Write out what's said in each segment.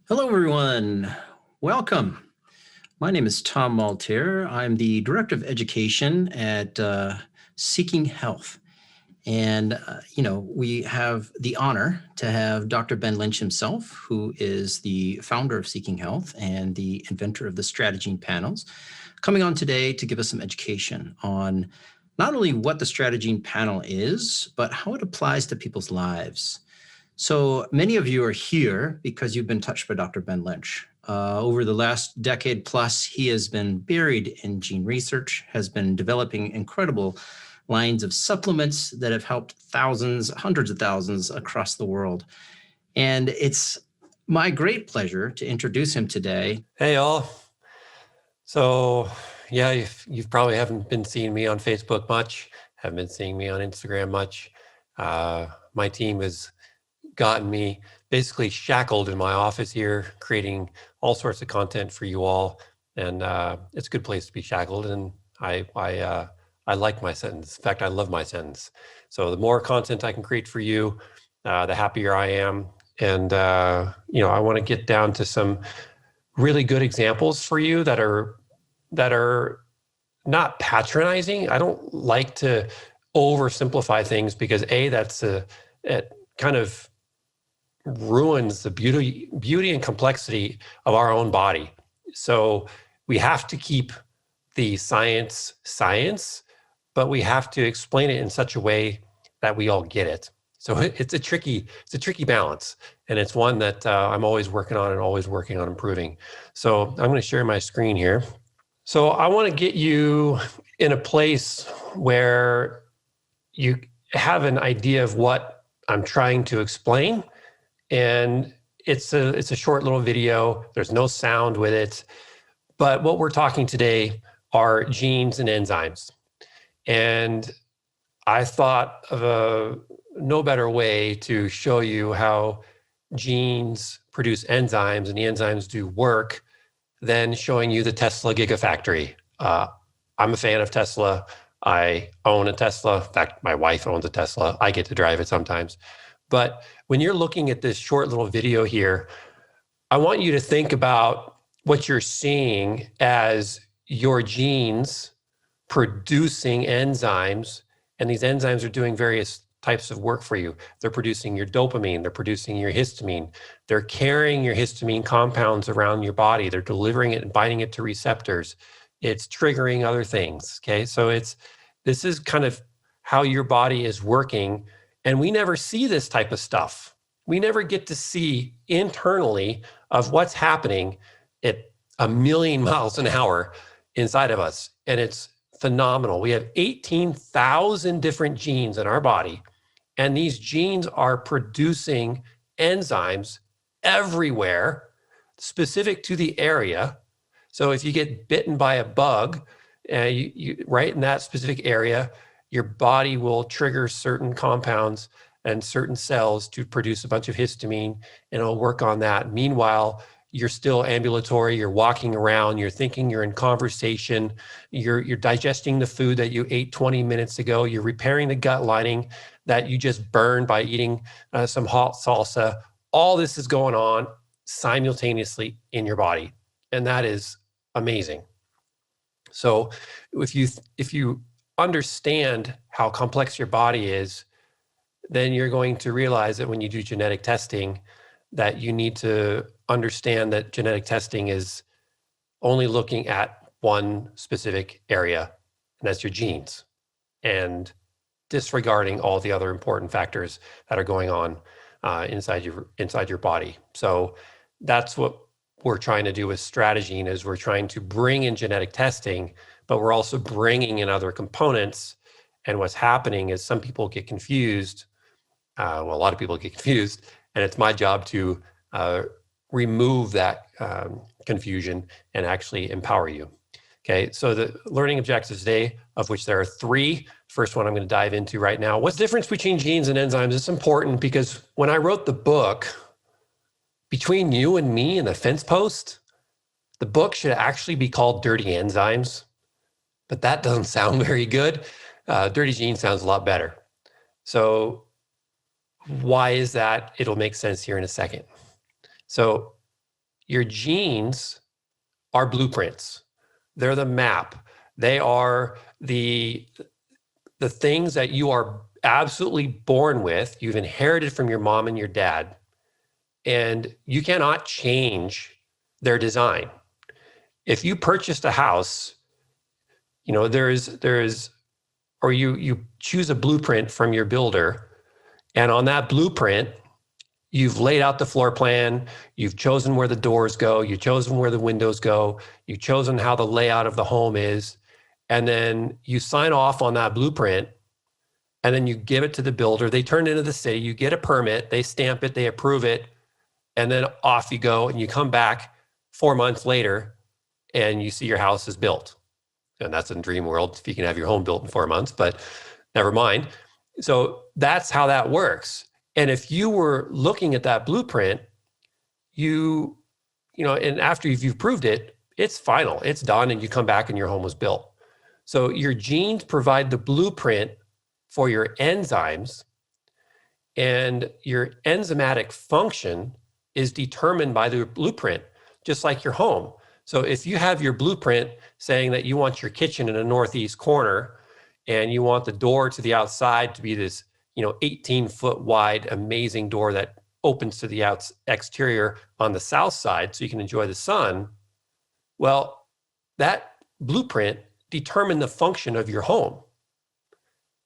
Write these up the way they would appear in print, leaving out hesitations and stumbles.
Hello, everyone. Welcome. My name is Tom Maltier. I'm the Director of Education at Seeking Health. And, we have the honor to have Dr. Ben Lynch himself, who is the founder of Seeking Health and the inventor of the StrateGene panels, coming on today to give us some education on not only what the StrateGene panel is, but how it applies to people's lives. So many of you are here because you've been touched by Dr. Ben Lynch. Over the last decade plus, he has been buried in gene research, has been developing incredible lines of supplements that have helped thousands, hundreds of thousands across the world. And it's my great pleasure to introduce him today. Hey, all. So, yeah, you've probably haven't been seeing me on Facebook much, haven't been seeing me on Instagram much. My team has gotten me basically shackled in my office here, creating all sorts of content for you all. And it's a good place to be shackled. And I like my sentence. In fact, I love my sentence. So the more content I can create for you, the happier I am. And, I want to get down to some really good examples for you that are not patronizing. I don't like to oversimplify things because it kind of ruins the beauty and complexity of our own body. So we have to keep the science, but we have to explain it in such a way that we all get it. So it's a tricky balance, and it's one that I'm always working on improving. So I'm going to share my screen here. So I want to get you in a place where you have an idea of what I'm trying to explain, and it's a short little video. There's no sound with it, but what we're talking today are genes and enzymes, and I thought of no better way to show you how genes produce enzymes and the enzymes do work than showing you the Tesla Gigafactory. I'm a fan of Tesla. I own a Tesla. In fact, my wife owns a Tesla. I get to drive it sometimes. But when you're looking at this short little video here, I want you to think about what you're seeing as your genes producing enzymes, and these enzymes are doing various types of work for you. They're producing your dopamine, they're producing your histamine, they're carrying your histamine compounds around your body, they're delivering it and binding it to receptors. It's triggering other things, okay? So this is kind of how your body is working, and we never see this type of stuff. We never get to see internally of what's happening at 1,000,000 miles an hour inside of us, and it's phenomenal. We have 18,000 different genes in our body, and these genes are producing enzymes everywhere specific to the area. So if you get bitten by a bug, you right in that specific area, your body will trigger certain compounds and certain cells to produce a bunch of histamine, and it'll work on that. Meanwhile, you're still ambulatory, you're walking around, you're thinking, you're in conversation, you're digesting the food that you ate 20 minutes ago, you're repairing the gut lining that you just burned by eating some hot salsa. All this is going on simultaneously in your body, and that is amazing. So if you understand how complex your body is, then you're going to realize that when you do genetic testing, that you need to understand that genetic testing is only looking at one specific area, and that's your genes, and disregarding all the other important factors that are going on inside your body. So that's what we're trying to do with StrateGene, is we're trying to bring in genetic testing, but we're also bringing in other components. And what's happening is some people get confused. A lot of people get confused, and it's my job to remove that confusion and actually empower you. Okay, so the learning objectives today, of which there are 3. First one I'm going to dive into right now. What's the difference between genes and enzymes? It's important because when I wrote the book, between you and me and the fence post, the book should actually be called Dirty Enzymes, but that doesn't sound very good. Dirty Genes sounds a lot better. So why is that? It'll make sense here in a second. So Your genes are blueprints. They're the map. They are the things that you are absolutely born with. You've inherited from your mom and your dad, and you cannot change their design. If you purchased a house, you know, or you choose a blueprint from your builder, and on that blueprint, you've laid out the floor plan, you've chosen where the doors go, you've chosen where the windows go, you've chosen how the layout of the home is, and then you sign off on that blueprint, and then you give it to the builder. They turn it into the city, you get a permit, they stamp it, they approve it, and then off you go, and you come back 4 months later, and you see your house is built. And that's in dream world, if you can have your home built in 4 months, but never mind. So that's how that works. And if you were looking at that blueprint, you know, and after you've proved it, it's final, it's done, and you come back and your home was built. So your genes provide the blueprint for your enzymes, and your enzymatic function is determined by the blueprint, just like your home. So if you have your blueprint saying that you want your kitchen in a northeast corner, and you want the door to the outside to be this, you know, 18-foot wide, amazing door that opens to the exterior on the south side so you can enjoy the sun, well, that blueprint determined the function of your home.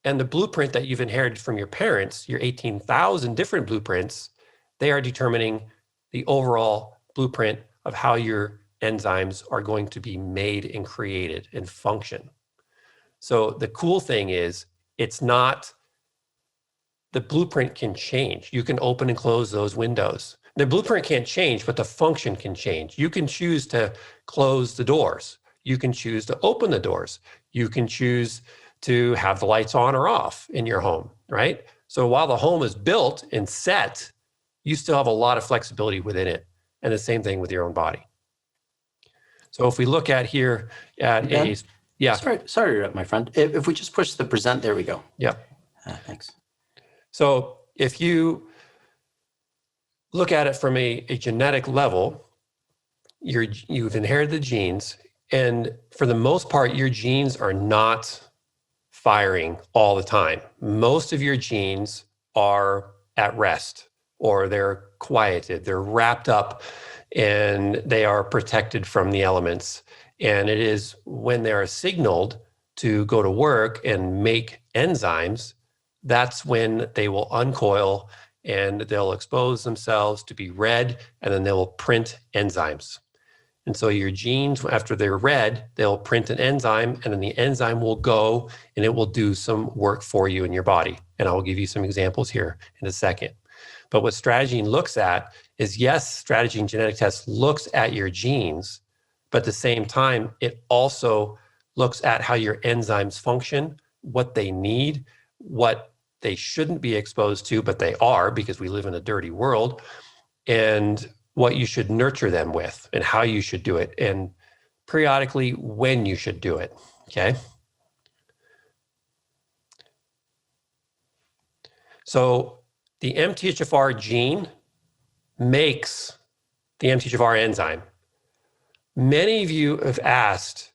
And the blueprint that you've inherited from your parents, your 18,000 different blueprints, they are determining the overall blueprint of how your enzymes are going to be made and created and function. So the cool thing is, it's not, the blueprint can change. You can open and close those windows. The blueprint can't change, but the function can change. You can choose to close the doors. You can choose to open the doors. You can choose to have the lights on or off in your home, right? So while the home is built and set, you still have a lot of flexibility within it. And the same thing with your own body. So if we look at here at Ben? Yeah. Sorry to interrupt, my friend. If we just push the present, there we go. Yeah. Thanks. So if you look at it from a genetic level, you've inherited the genes, and for the most part, your genes are not firing all the time. Most of your genes are at rest, or they're quieted, they're wrapped up, and they are protected from the elements. And it is when they are signaled to go to work and make enzymes, that's when they will uncoil and they'll expose themselves to be read, and then they will print enzymes. And so your genes, after they're read, they'll print an enzyme, and then the enzyme will go and it will do some work for you in your body. And I will give you some examples here in a second. But what StrateGene looks at is, yes, StrateGene genetic test looks at your genes, but at the same time, it also looks at how your enzymes function, what they need, what they shouldn't be exposed to, but they are, because we live in a dirty world, and what you should nurture them with and how you should do it, and periodically when you should do it, okay? So the MTHFR gene makes the MTHFR enzyme. Many of you have asked,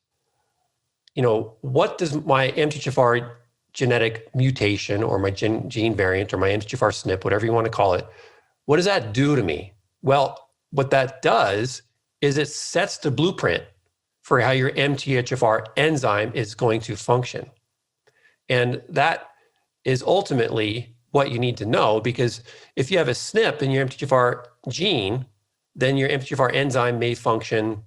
you know, what does my MTHFR genetic mutation or my gene variant or my MTHFR SNP, whatever you want to call it, what does that do to me? Well, what that does is it sets the blueprint for how your MTHFR enzyme is going to function. And that is ultimately what you need to know, because if you have a SNP in your MTHFR gene, then your MTHFR enzyme may function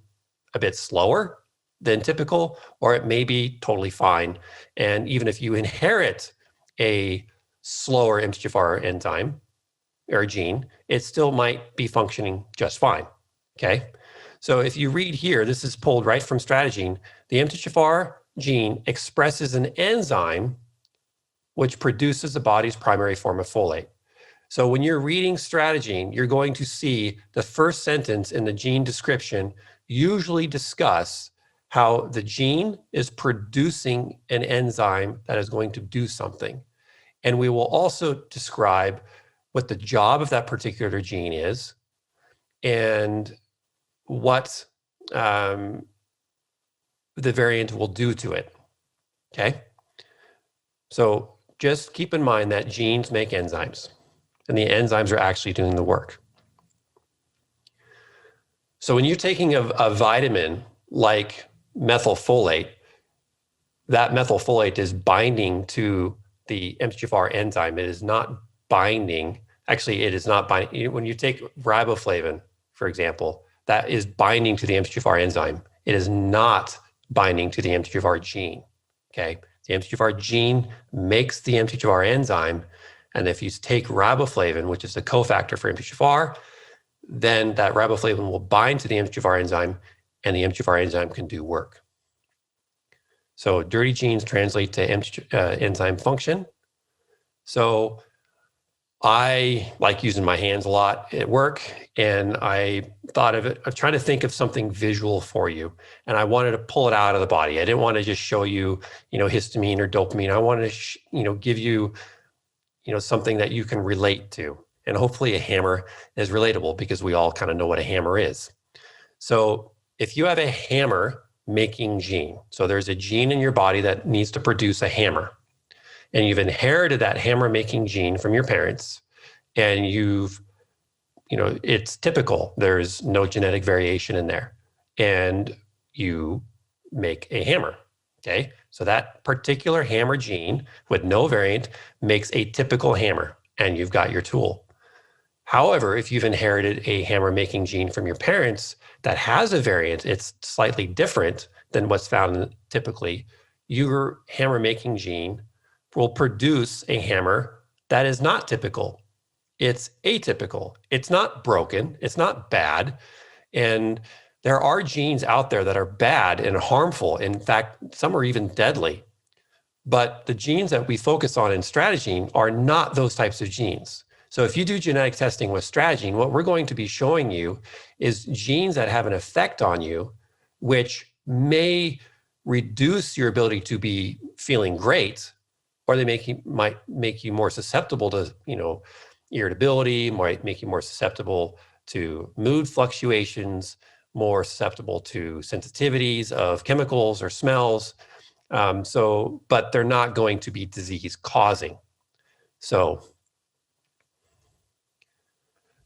a bit slower than typical, or it may be totally fine. And even if you inherit a slower MTHFR enzyme or gene, it still might be functioning just fine, okay? So if you read here, this is pulled right from StrateGene, the MTHFR gene expresses an enzyme which produces the body's primary form of folate. So when you're reading StrateGene, you're going to see the first sentence in the gene description usually discuss how the gene is producing an enzyme that is going to do something. And we will also describe what the job of that particular gene is, and what the variant will do to it, okay? So just keep in mind that genes make enzymes, and the enzymes are actually doing the work. So when you're taking a vitamin like methylfolate, that methylfolate is binding to the MTHFR enzyme. It is not binding. Actually, it is not binding. When you take riboflavin, for example, that is binding to the MTHFR enzyme. It is not binding to the MTHFR gene. Okay, the MTHFR gene makes the MTHFR enzyme, and if you take riboflavin, which is the cofactor for MTHFR, then that riboflavin will bind to the MTHFR enzyme, and the MTHFR enzyme can do work. So dirty genes translate to enzyme function. So I like using my hands a lot at work, and I thought of it, I'm trying to think of something visual for you, and I wanted to pull it out of the body. I didn't want to just show you, histamine or dopamine. I wanted to, give you, something that you can relate to. And hopefully a hammer is relatable because we all kind of know what a hammer is. So if you have a hammer making gene, so there's a gene in your body that needs to produce a hammer, and you've inherited that hammer making gene from your parents, and it's typical. There's no genetic variation in there, and you make a hammer. Okay. So that particular hammer gene with no variant makes a typical hammer, and you've got your tool. However, if you've inherited a hammer making gene from your parents that has a variant, it's slightly different than what's found typically. Your hammer making gene will produce a hammer that is not typical. It's atypical. It's not broken. It's not bad. And there are genes out there that are bad and harmful. In fact, some are even deadly. But the genes that we focus on in StrateGene are not those types of genes. So if you do genetic testing with StrateGene, what we're going to be showing you is genes that have an effect on you, which may reduce your ability to be feeling great, or they might make you more susceptible to, irritability, might make you more susceptible to mood fluctuations, more susceptible to sensitivities of chemicals or smells. But they're not going to be disease causing. So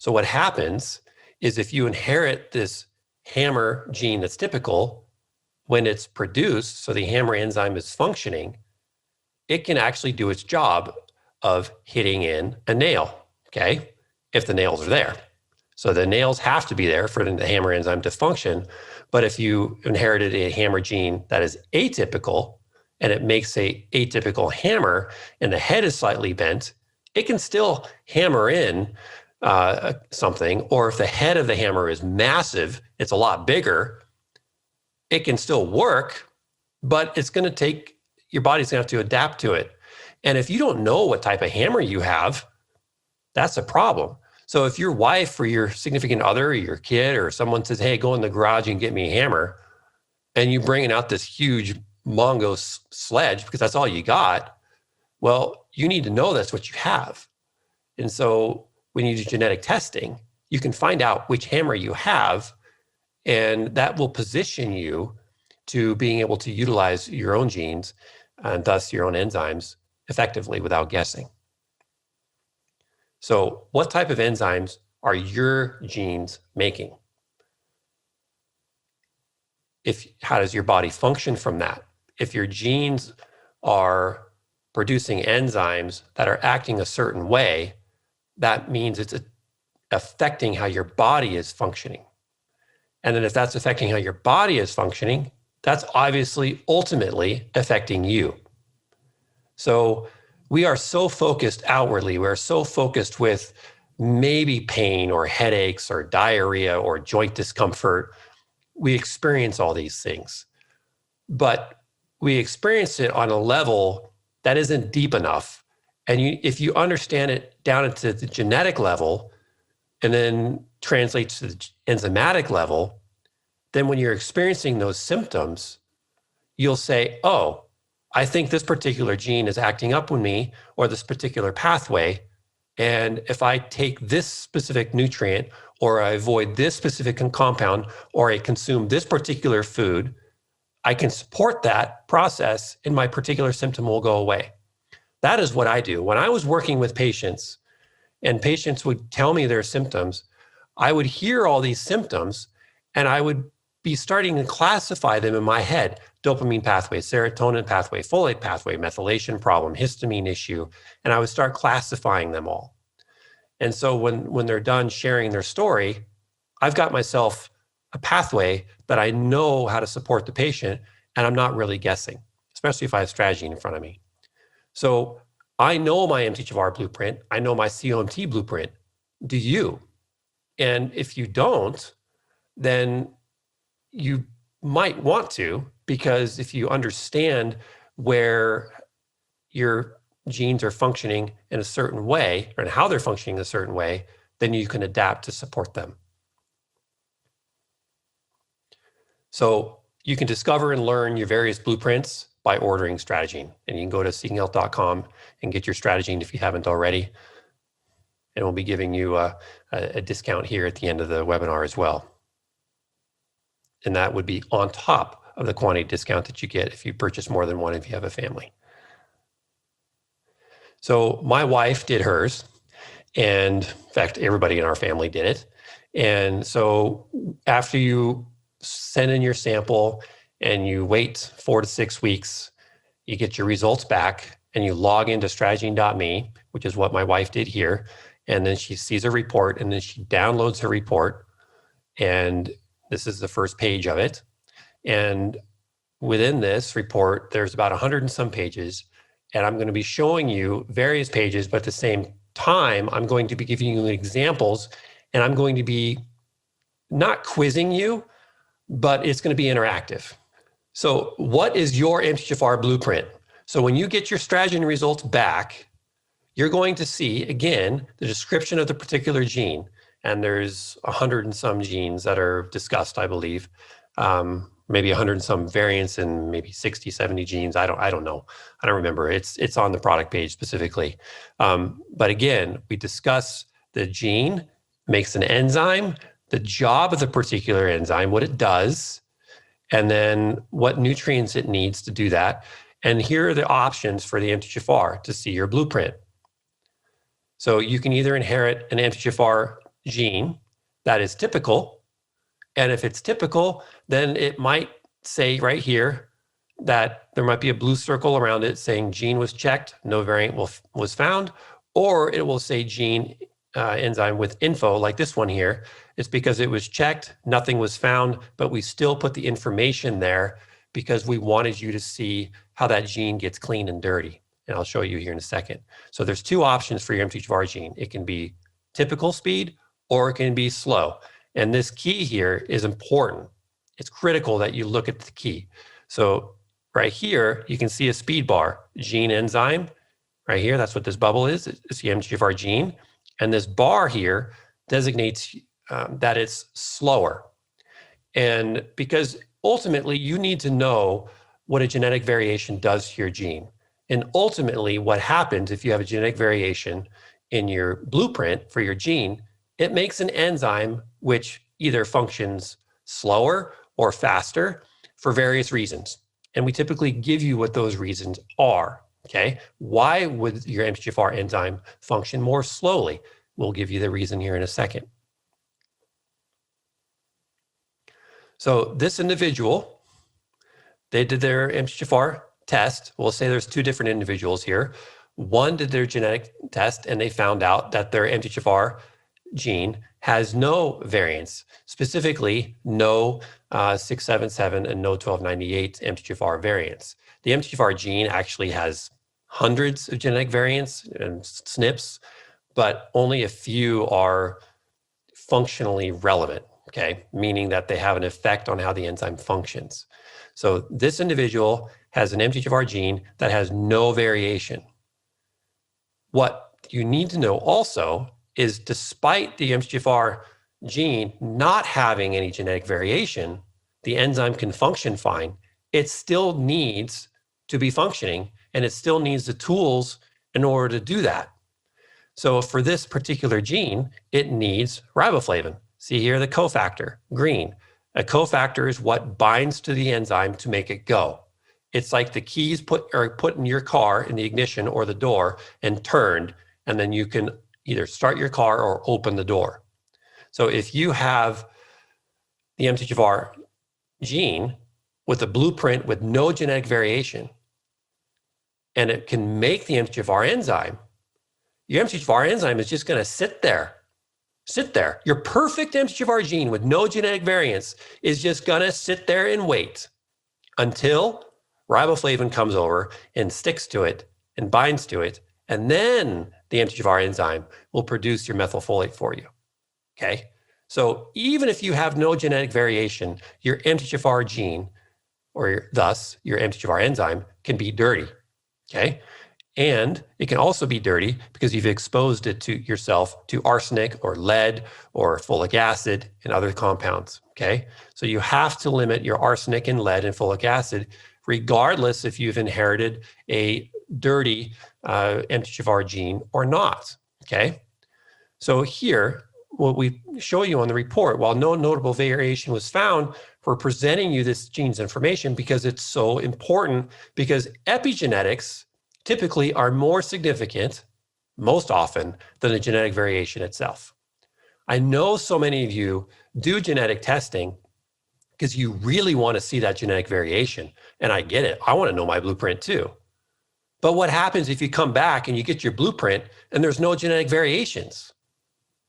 what happens is if you inherit this hammer gene that's typical, when it's produced, so the hammer enzyme is functioning, it can actually do its job of hitting in a nail, okay, if the nails are there. So the nails have to be there for the hammer enzyme to function. But if you inherited a hammer gene that is atypical, and it makes a atypical hammer, and the head is slightly bent, it can still hammer in something. Or if the head of the hammer is massive, it's a lot bigger, it can still work, but it's going to take, your body's going to have to adapt to it. And if you don't know what type of hammer you have, that's a problem. So if your wife or your significant other or your kid or someone says, hey, go in the garage and get me a hammer, and you bringing out this huge Mongo sledge because that's all you got, well, you need to know that's what you have. And so when you do genetic testing, you can find out which hammer you have, and that will position you to being able to utilize your own genes and thus your own enzymes effectively without guessing. So what type of enzymes are your genes making? How does your body function from that? If your genes are producing enzymes that are acting a certain way, that means it's affecting how your body is functioning. And then if that's affecting how your body is functioning, that's obviously ultimately affecting you. So we are so focused outwardly. We're so focused with maybe pain or headaches or diarrhea or joint discomfort. We experience all these things, but we experience it on a level that isn't deep enough. And if you understand it down into the genetic level and then translates to the enzymatic level, then when you're experiencing those symptoms, you'll say, oh, I think this particular gene is acting up on me, or this particular pathway. And if I take this specific nutrient or I avoid this specific compound, or I consume this particular food, I can support that process and my particular symptom will go away. That is what I do. When I was working with patients and patients would tell me their symptoms, I would hear all these symptoms and I would be starting to classify them in my head. Dopamine pathway, serotonin pathway, folate pathway, methylation problem, histamine issue. And I would start classifying them all. And so when they're done sharing their story, I've got myself a pathway that I know how to support the patient, and I'm not really guessing, especially if I have StrateGene in front of me. So I know my MTHFR blueprint. I know my COMT blueprint. Do you? And if you don't, then you might want to, because if you understand where your genes are functioning in a certain way and how they're functioning in a certain way, then you can adapt to support them. So you can discover and learn your various blueprints by ordering StrateGene. And you can go to seekinghealth.com and get your StrateGene if you haven't already. And we'll be giving you a discount here at the end of the webinar as well. And that would be on top of the quantity discount that you get if you purchase more than one if you have a family. So my wife did hers, and in fact, everybody in our family did it. And so after you send in your sample and you wait 4 to 6 weeks, you get your results back and you log into StrateGene.me, which is what my wife did here. And then she sees a report and then she downloads her report. And this is the first page of it. And within this report, there's about 100 and some pages. And I'm going to be showing you various pages, but at the same time, I'm going to be giving you examples, and I'm going to be not quizzing you, but it's going to be interactive. So what is your MTHFR blueprint? So when you get your StrateGene results back, you're going to see, again, the description of the particular gene. And there's 100 and some genes that are discussed, I believe. Maybe 100 and some variants and maybe 60, 70 genes. I don't know. I don't remember. It's on the product page specifically. But again, we discuss the gene makes an enzyme, the job of the particular enzyme, what it does, and then what nutrients it needs to do that. And here are the options for the MTHFR to see your blueprint. So you can either inherit an MTHFR gene that is typical, and if it's typical, then it might say right here that there might be a blue circle around it saying gene was checked, no variant was found, or it will say gene enzyme with info like this one here. It's because it was checked, nothing was found, but we still put the information there because we wanted you to see how that gene gets clean and dirty. And I'll show you here in a second. So there's two options for your MTHFR gene. It can be typical speed or it can be slow. And this key here is important. It's critical that you look at the key. So right here, you can see a speed bar, gene enzyme. Right here, that's what this bubble is. It's the MGFR gene. And this bar here designates that it's slower. And because ultimately you need to know what a genetic variation does to your gene. And ultimately what happens if you have a genetic variation in your blueprint for your gene, it makes an enzyme which either functions slower or faster for various reasons. And we typically give you what those reasons are, okay? Why would your MGFR enzyme function more slowly? We'll give you the reason here in a second. So this individual, they did their MGFR test. We'll say there's two different individuals here. One did their genetic test and they found out that their MTHFR gene has no variants, specifically no 677 and no 1298 MTHFR variants. The MTHFR gene actually has hundreds of genetic variants and SNPs, but only a few are functionally relevant, okay? Meaning that they have an effect on how the enzyme functions. So this individual has an MTHFR gene that has no variation. What you need to know also is despite the MGFR gene not having any genetic variation, the enzyme can function fine. It still needs to be functioning and it still needs the tools in order to do that. So for this particular gene, it needs riboflavin. See here the cofactor, green. A cofactor is what binds to the enzyme to make it go. It's like the keys put in your car in the ignition or the door and turned, and then you can either start your car or open the door. So if you have the MTHFR gene with a blueprint with no genetic variation, and it can make the MTHFR enzyme, your MTHFR enzyme is just going to sit there. Your perfect MTHFR gene with no genetic variants is just going to sit there and wait until riboflavin comes over and sticks to it and binds to it. And then the MTHFR enzyme will produce your methylfolate for you. Okay. So even if you have no genetic variation, your MTHFR gene, or thus your MTHFR enzyme, can be dirty. Okay. And it can also be dirty because you've exposed it to yourself to arsenic or lead or folic acid and other compounds. Okay. So you have to limit your arsenic and lead and folic acid, regardless if you've inherited a dirty MTHFR gene or not. Okay. So here, what we show you on the report, while no notable variation was found, we're presenting you this gene's information because it's so important, because epigenetics typically are more significant, most often, than the genetic variation itself. I know so many of you do genetic testing because you really want to see that genetic variation. And I get it. I want to know my blueprint too. But what happens if you come back and you get your blueprint and there's no genetic variations?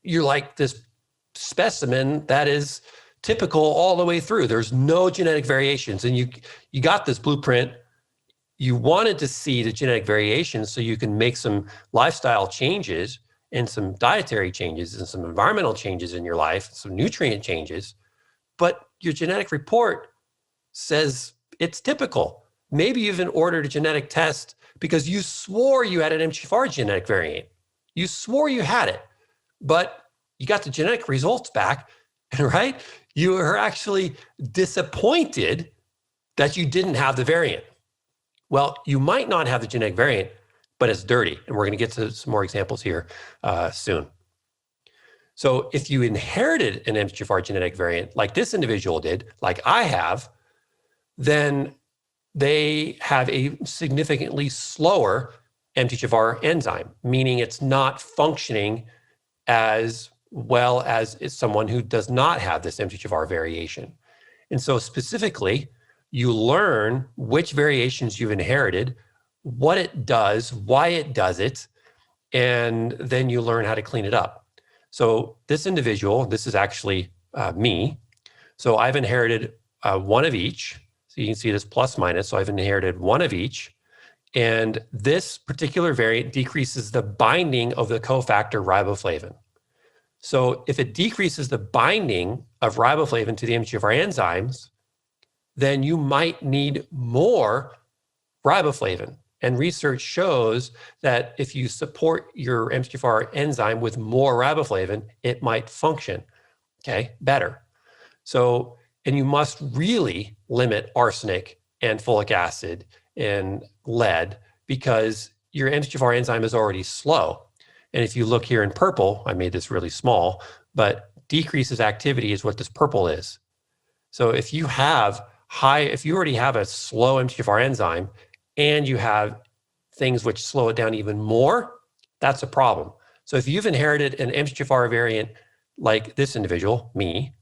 You're like this specimen that is typical all the way through. There's no genetic variations. And you got this blueprint. You wanted to see the genetic variations so you can make some lifestyle changes and some dietary changes and some environmental changes in your life, some nutrient changes. But your genetic report says it's typical. Maybe you even ordered a genetic test because you swore you had an MGFR genetic variant. You swore you had it, but you got the genetic results back, right? You were actually disappointed that you didn't have the variant. Well, you might not have the genetic variant, but it's dirty. And we're going to get to some more examples here soon. So if you inherited an MGFR genetic variant, like this individual did, like I have, then they have a significantly slower MTHFR enzyme, meaning it's not functioning as well as someone who does not have this MTHFR variation. And so specifically, you learn which variations you've inherited, what it does, why it does it, and then you learn how to clean it up. So this individual, this is actually me. So I've inherited one of each. So you can see this plus minus. So I've inherited one of each. And this particular variant decreases the binding of the cofactor riboflavin. So if it decreases the binding of riboflavin to the MGFR enzymes, then you might need more riboflavin. And research shows that if you support your MGFR enzyme with more riboflavin, it might function, better. So, and you must really limit arsenic and folic acid and lead because your MGFR enzyme is already slow. And if you look here in purple, I made this really small, but decreases activity is what this purple is. So if you already have a slow MTHFR enzyme and you have things which slow it down even more, that's a problem. So if you've inherited an MTHFR variant like this individual, me,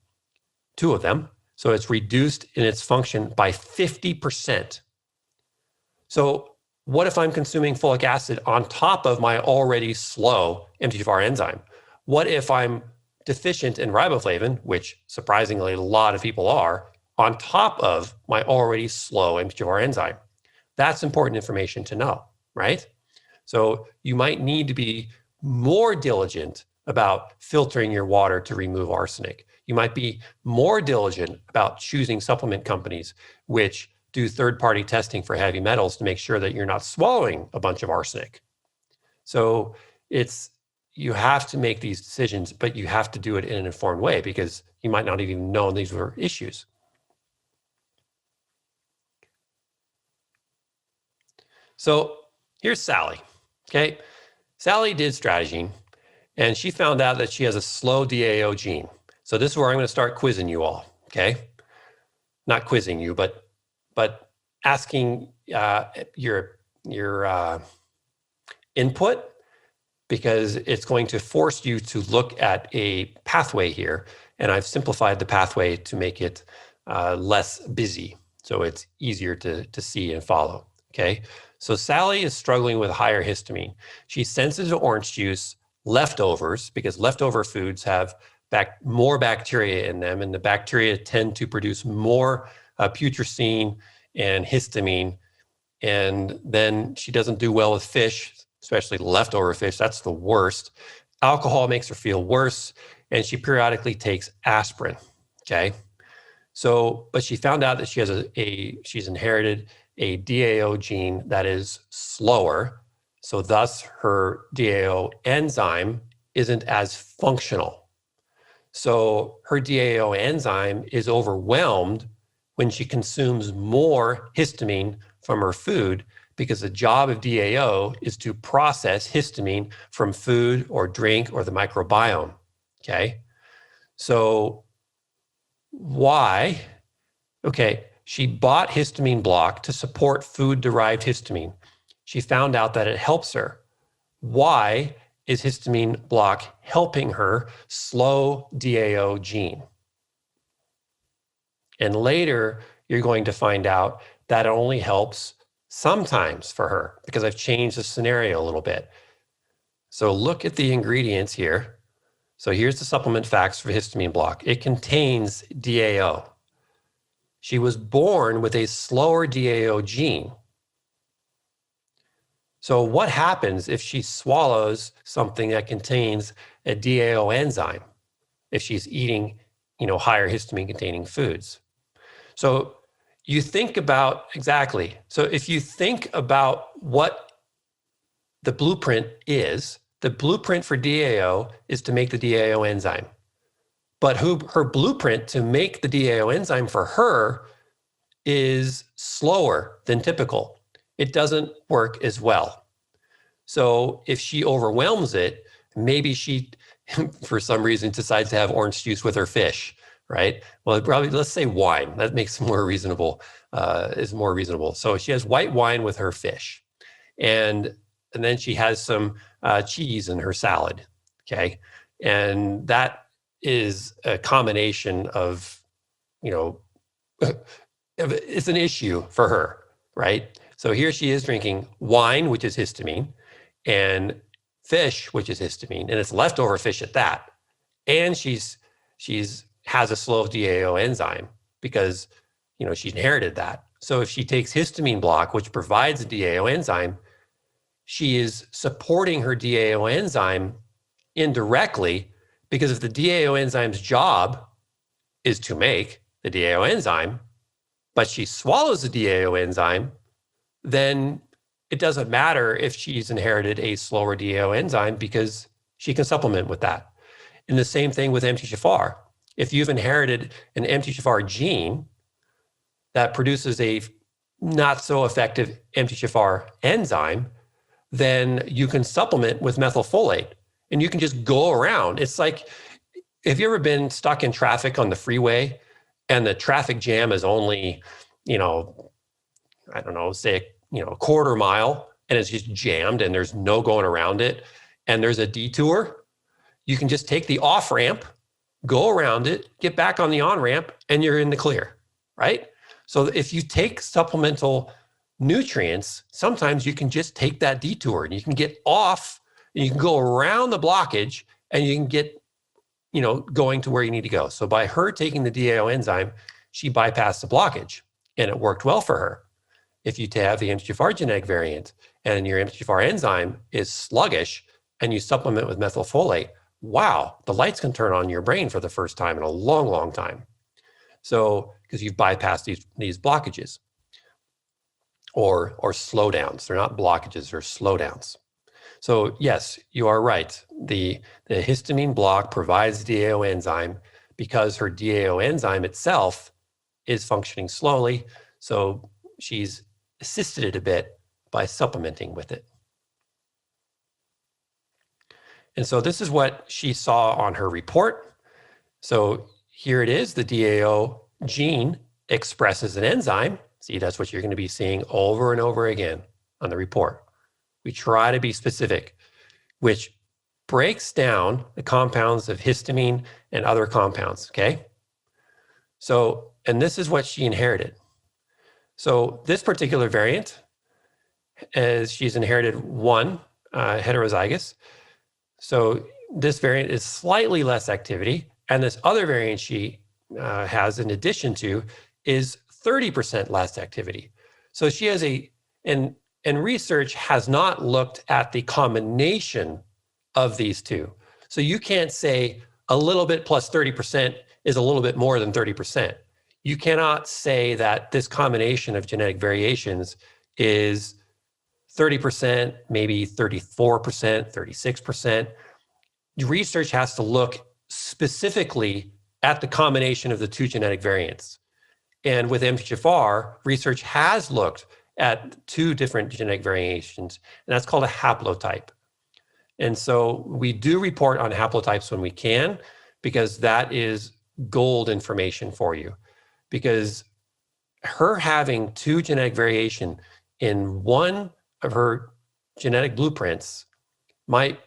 two of them, so it's reduced in its function by 50%. So what if I'm consuming folic acid on top of my already slow MTHFR enzyme? What if I'm deficient in riboflavin, which surprisingly a lot of people are, on top of my already slow MTHFR enzyme? That's important information to know, right? So you might need to be more diligent about filtering your water to remove arsenic. You might be more diligent about choosing supplement companies which do third-party testing for heavy metals to make sure that you're not swallowing a bunch of arsenic. So you have to make these decisions, but you have to do it in an informed way because you might not even know these were issues. So here's Sally, okay? Sally did StrateGene, and she found out that she has a slow DAO gene. So this is where I'm going to start quizzing you all, okay? Not quizzing you, but asking your input, because it's going to force you to look at a pathway here. And I've simplified the pathway to make it less busy, so it's easier to see and follow, okay? So Sally is struggling with higher histamine. She's sensitive to orange juice, leftovers, because leftover foods have more bacteria in them, and the bacteria tend to produce more putrescine and histamine. And then she doesn't do well with fish, especially leftover fish. That's the worst. Alcohol makes her feel worse, and she periodically takes aspirin, okay? So, but she found out that she has she's inherited a DAO gene that is slower. So thus her DAO enzyme isn't as functional. So her DAO enzyme is overwhelmed when she consumes more histamine from her food, because the job of DAO is to process histamine from food or drink or the microbiome, okay? So why? Okay, she bought histamine block to support food-derived histamine. She found out that it helps her. Why is histamine block helping her slow DAO gene? And later, you're going to find out that it only helps sometimes for her, because I've changed the scenario a little bit. So look at the ingredients here. So here's the supplement facts for histamine block. It contains DAO. She was born with a slower DAO gene. So what happens if she swallows something that contains a DAO enzyme, if she's eating, higher histamine containing foods? So you think about, exactly. So if you think about what the blueprint is, the blueprint for DAO is to make the DAO enzyme. But her blueprint to make the DAO enzyme for her is slower than typical. It doesn't work as well. So if she overwhelms it, maybe she, for some reason, decides to have orange juice with her fish, right? Well, probably, let's say wine. That makes more reasonable, is more reasonable. So she has white wine with her fish, and then she has some cheese in her salad, okay? And that is a combination of, it's an issue for her, right? So here she is drinking wine, which is histamine, and fish, which is histamine, and it's leftover fish at that. And she's has a slow DAO enzyme because, she inherited that. So if she takes histamine block, which provides a DAO enzyme, she is supporting her DAO enzyme indirectly, because if the DAO enzyme's job is to make the DAO enzyme, but she swallows the DAO enzyme, then it doesn't matter if she's inherited a slower DAO enzyme, because she can supplement with that. And the same thing with MTHFR. If you've inherited an MTHFR gene that produces a not so effective MTHFR enzyme, then you can supplement with methylfolate, and you can just go around. It's like, have you ever been stuck in traffic on the freeway and the traffic jam is only, I don't know, say, a quarter mile, and it's just jammed and there's no going around it, and there's a detour? You can just take the off ramp, go around it, get back on the on ramp, and you're in the clear, right? So if you take supplemental nutrients, sometimes you can just take that detour and you can get off and you can go around the blockage and you can get, going to where you need to go. So by her taking the DAO enzyme, she bypassed the blockage, and it worked well for her. If you have the MGFR genetic variant and your MGFR enzyme is sluggish and you supplement with methylfolate, wow, the lights can turn on in your brain for the first time in a long, long time. So, because you've bypassed these blockages or slowdowns. They're not blockages, they're slowdowns. So yes, you are right. The histamine block provides DAO enzyme because her DAO enzyme itself is functioning slowly. So she's assisted it a bit by supplementing with it. And so this is what she saw on her report. So here it is, the DAO gene expresses an enzyme. See, that's what you're going to be seeing over and over again on the report. We try to be specific, which breaks down the compounds of histamine and other compounds, okay? So, and this is what she inherited. So this particular variant, as she's inherited one heterozygous. So this variant is slightly less activity, and this other variant she has in addition to is 30% less activity. So she has and research has not looked at the combination of these two. So you can't say a little bit plus 30% is a little bit more than 30%. You cannot say that this combination of genetic variations is 30%, maybe 34%, 36%. Research has to look specifically at the combination of the two genetic variants. And with MTHFR, research has looked at two different genetic variations, and that's called a haplotype. And so we do report on haplotypes when we can, because that is gold information for you. Because her having two genetic variation in one of her genetic blueprints might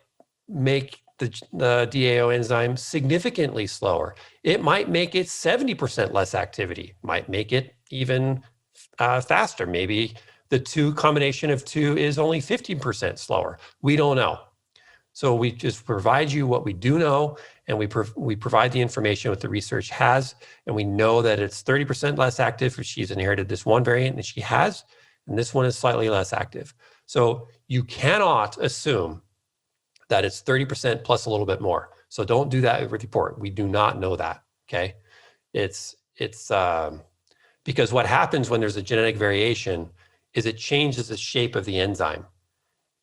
make the DAO enzyme significantly slower. It might make it 70% less activity, might make it even faster. Maybe the combination of two is only 15% slower. We don't know. So we just provide you what we do know, and we provide the information what the research has, and we know that it's 30% less active if she's inherited this one variant and she has, and this one is slightly less active. So you cannot assume that it's 30% plus a little bit more. So don't do that with report. We do not know that, okay? It's because what happens when there's a genetic variation is it changes the shape of the enzyme.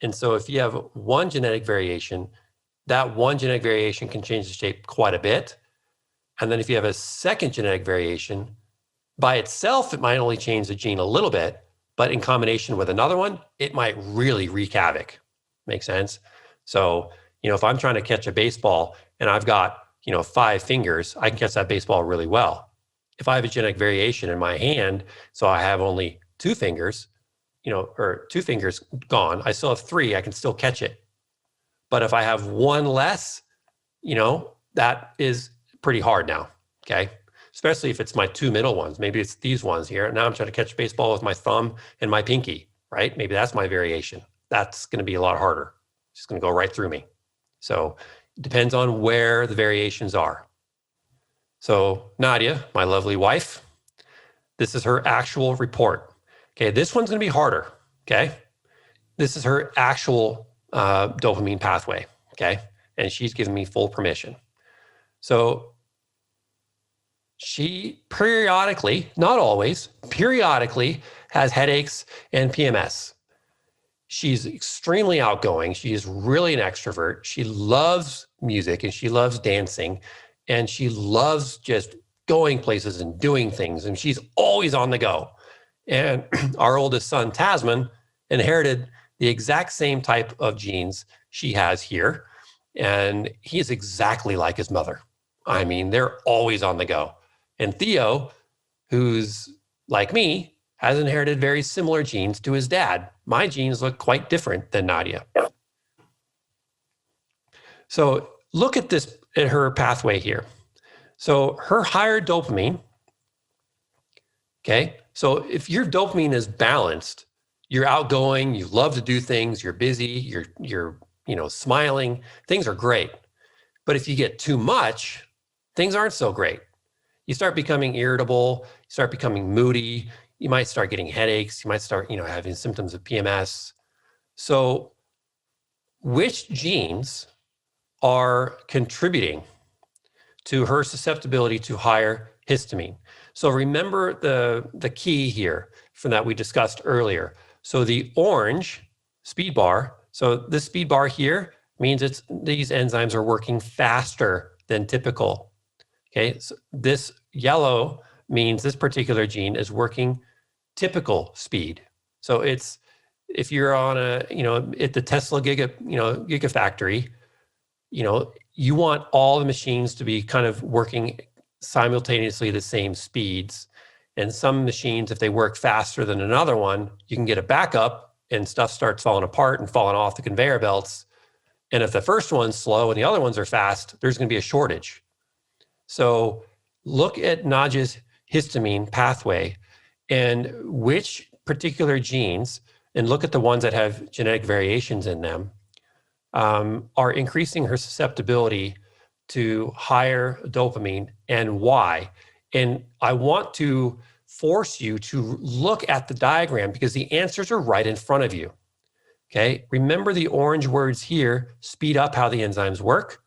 And so if you have one genetic variation, that one genetic variation can change the shape quite a bit. And then if you have a second genetic variation, by itself, it might only change the gene a little bit, but in combination with another one, it might really wreak havoc. Make sense? So, if I'm trying to catch a baseball and I've got, 5 fingers, I can catch that baseball really well. If I have a genetic variation in my hand, so I have only 2 fingers, or 2 fingers gone, I still have 3, I can still catch it. But if I have one less, that is pretty hard now, okay? Especially if it's my 2 middle ones. Maybe it's these ones here. Now I'm trying to catch a baseball with my thumb and my pinky, right? Maybe that's my variation. That's going to be a lot harder. It's just going to go right through me. So it depends on where the variations are. So Nadia, my lovely wife, this is her actual report. Okay, this one's going to be harder, okay? This is her actual dopamine pathway, okay? And she's given me full permission. So she periodically, not always, periodically has headaches and PMS. She's extremely outgoing. She is really an extrovert. She loves music and she loves dancing and she loves just going places and doing things. And she's always on the go. And our oldest son, Tasman, inherited the exact same type of genes she has here. And he is exactly like his mother. I mean, they're always on the go. And Theo, who's like me, has inherited very similar genes to his dad. My genes look quite different than Nadia. So look at this, at her pathway here. So her higher dopamine, okay? So if your dopamine is balanced, you're outgoing, you love to do things, you're busy, you're smiling, things are great. But if you get too much, things aren't so great. You start becoming irritable, you start becoming moody, you might start getting headaches, you might start, having symptoms of PMS. So which genes are contributing to her susceptibility to higher histamine? So remember the key here from that we discussed earlier. So the orange speed bar, so this speed bar here means these enzymes are working faster than typical. Okay, so this yellow means this particular gene is working typical speed. So it's, if you're on at the Tesla gigafactory, you want all the machines to be kind of working simultaneously the same speeds. And some machines, if they work faster than another one, you can get a backup and stuff starts falling apart and falling off the conveyor belts. And if the first one's slow and the other ones are fast, there's going to be a shortage. So look at Nadja's histamine pathway and which particular genes, and look at the ones that have genetic variations in them, are increasing her susceptibility to higher dopamine and why. And I want to force you to look at the diagram because the answers are right in front of you. Okay, remember the orange words here speed up how the enzymes work.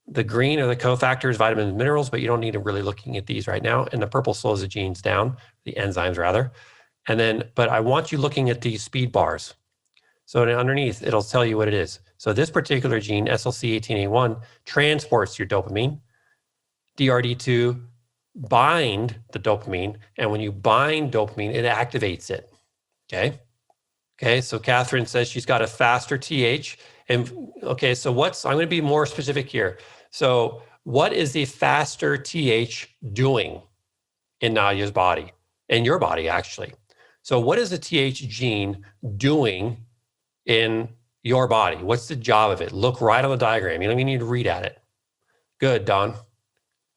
The green are the cofactors, vitamins, minerals, but you don't need to really looking at these right now. And the purple slows the genes down, the enzymes rather. And then, but I want you looking at these speed bars. So underneath, it'll tell you what it is. So this particular gene, SLC18A1, transports your dopamine. DRD2 bind the dopamine. And when you bind dopamine, it activates it. Okay. Okay. So Catherine says she's got a faster TH. And okay, so I'm going to be more specific here. So what is the faster TH doing in Nadia's body, in your body actually? So what is the TH gene doing in your body? What's the job of it? Look right on the diagram. You don't even need to read at it. Good, Don.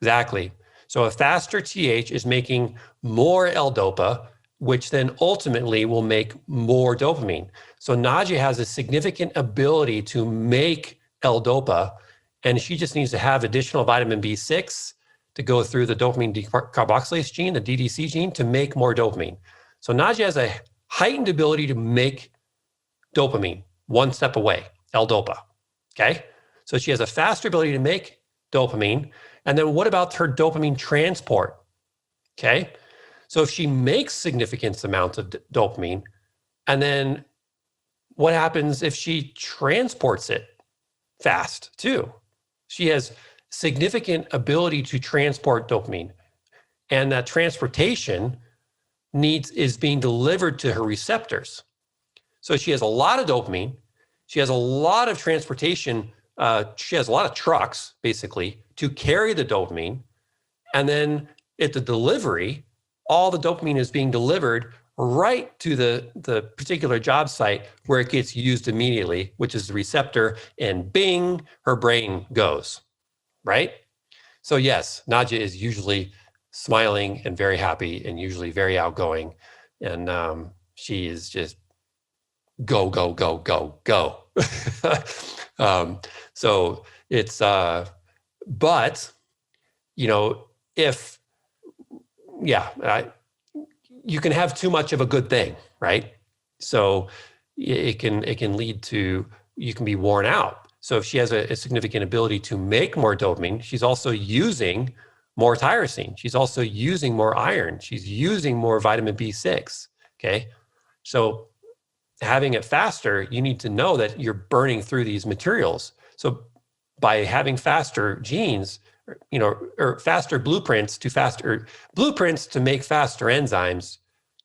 Exactly. So a faster TH is making more L-DOPA, which then ultimately will make more dopamine. So Nadia has a significant ability to make L-DOPA, and she just needs to have additional vitamin B6 to go through the dopamine decarboxylase gene, the DDC gene, to make more dopamine. So Nadia has a heightened ability to make dopamine one step away, L-DOPA, okay? So she has a faster ability to make dopamine. And then what about her dopamine transport, okay? So if she makes significant amounts of dopamine, and then what happens if she transports it fast too? She has significant ability to transport dopamine. And that transportation is being delivered to her receptors. So she has a lot of dopamine. She has a lot of transportation. She has a lot of trucks, basically, to carry the dopamine. And then at the delivery, all the dopamine is being delivered right to the particular job site where it gets used immediately, which is the receptor, and bing, her brain goes, right? So yes, Nadia is usually smiling and very happy and usually very outgoing. And she is just go, go, go, go, go. So it's, but, you can have too much of a good thing, right? So it can lead to, you can be worn out. So if she has a significant ability to make more dopamine, she's also using more tyrosine. She's also using more iron. She's using more vitamin B6, okay? So having it faster, you need to know that you're burning through these materials. So by having faster genes, or faster blueprints to make faster enzymes,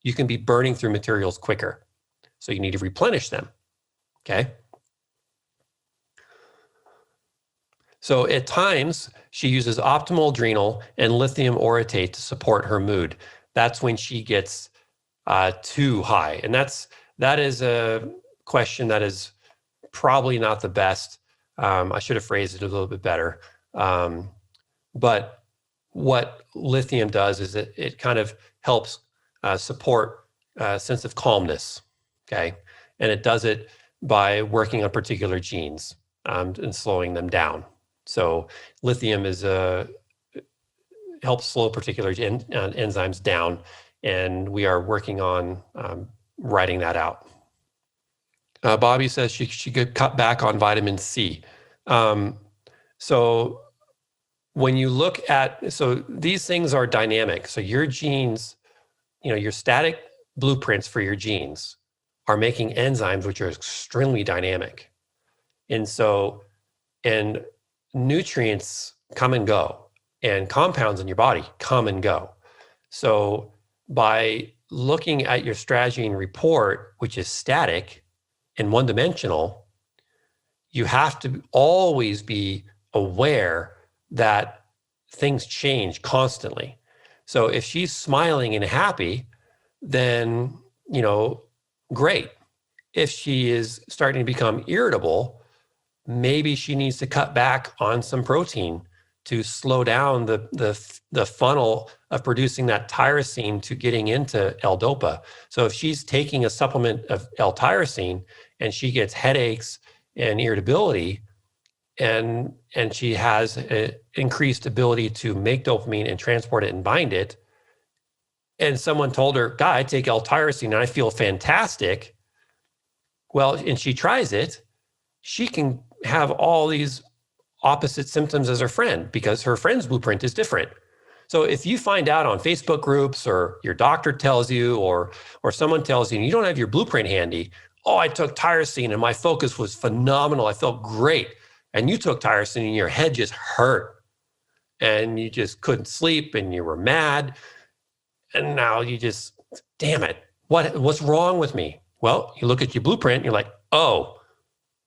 you can be burning through materials quicker. So you need to replenish them, okay? So at times, she uses optimal adrenal and lithium orotate to support her mood. That's when she gets too high. And that is a question that is probably not the best. I should have phrased it a little bit better. But what lithium does is it kind of helps support a sense of calmness, okay? And it does it by working on particular genes and slowing them down. So lithium helps slow particular enzymes down, and we are working on writing that out. Bobby says she could cut back on vitamin C. So when you look at, so these things are dynamic. So your genes, your static blueprints for your genes are making enzymes which are extremely dynamic. And nutrients come and go, and compounds in your body come and go. So by looking at your StrateGene report, which is static and one-dimensional, you have to always be aware that things change constantly. So if she's smiling and happy, then, great. If she is starting to become irritable, maybe she needs to cut back on some protein to slow down the funnel of producing that tyrosine to getting into L-DOPA. So if she's taking a supplement of L-tyrosine and she gets headaches and irritability, and she has an increased ability to make dopamine and transport it and bind it, and someone told her, God, I take L-tyrosine and I feel fantastic. Well, and she tries it, she can have all these opposite symptoms as her friend because her friend's blueprint is different. So if you find out on Facebook groups or your doctor tells you or someone tells you, and you don't have your blueprint handy, oh, I took tyrosine and my focus was phenomenal, I felt great. And you took tyrosine and your head just hurt and you just couldn't sleep and you were mad. And now you just, damn it, what's wrong with me? Well, you look at your blueprint and you're like, oh,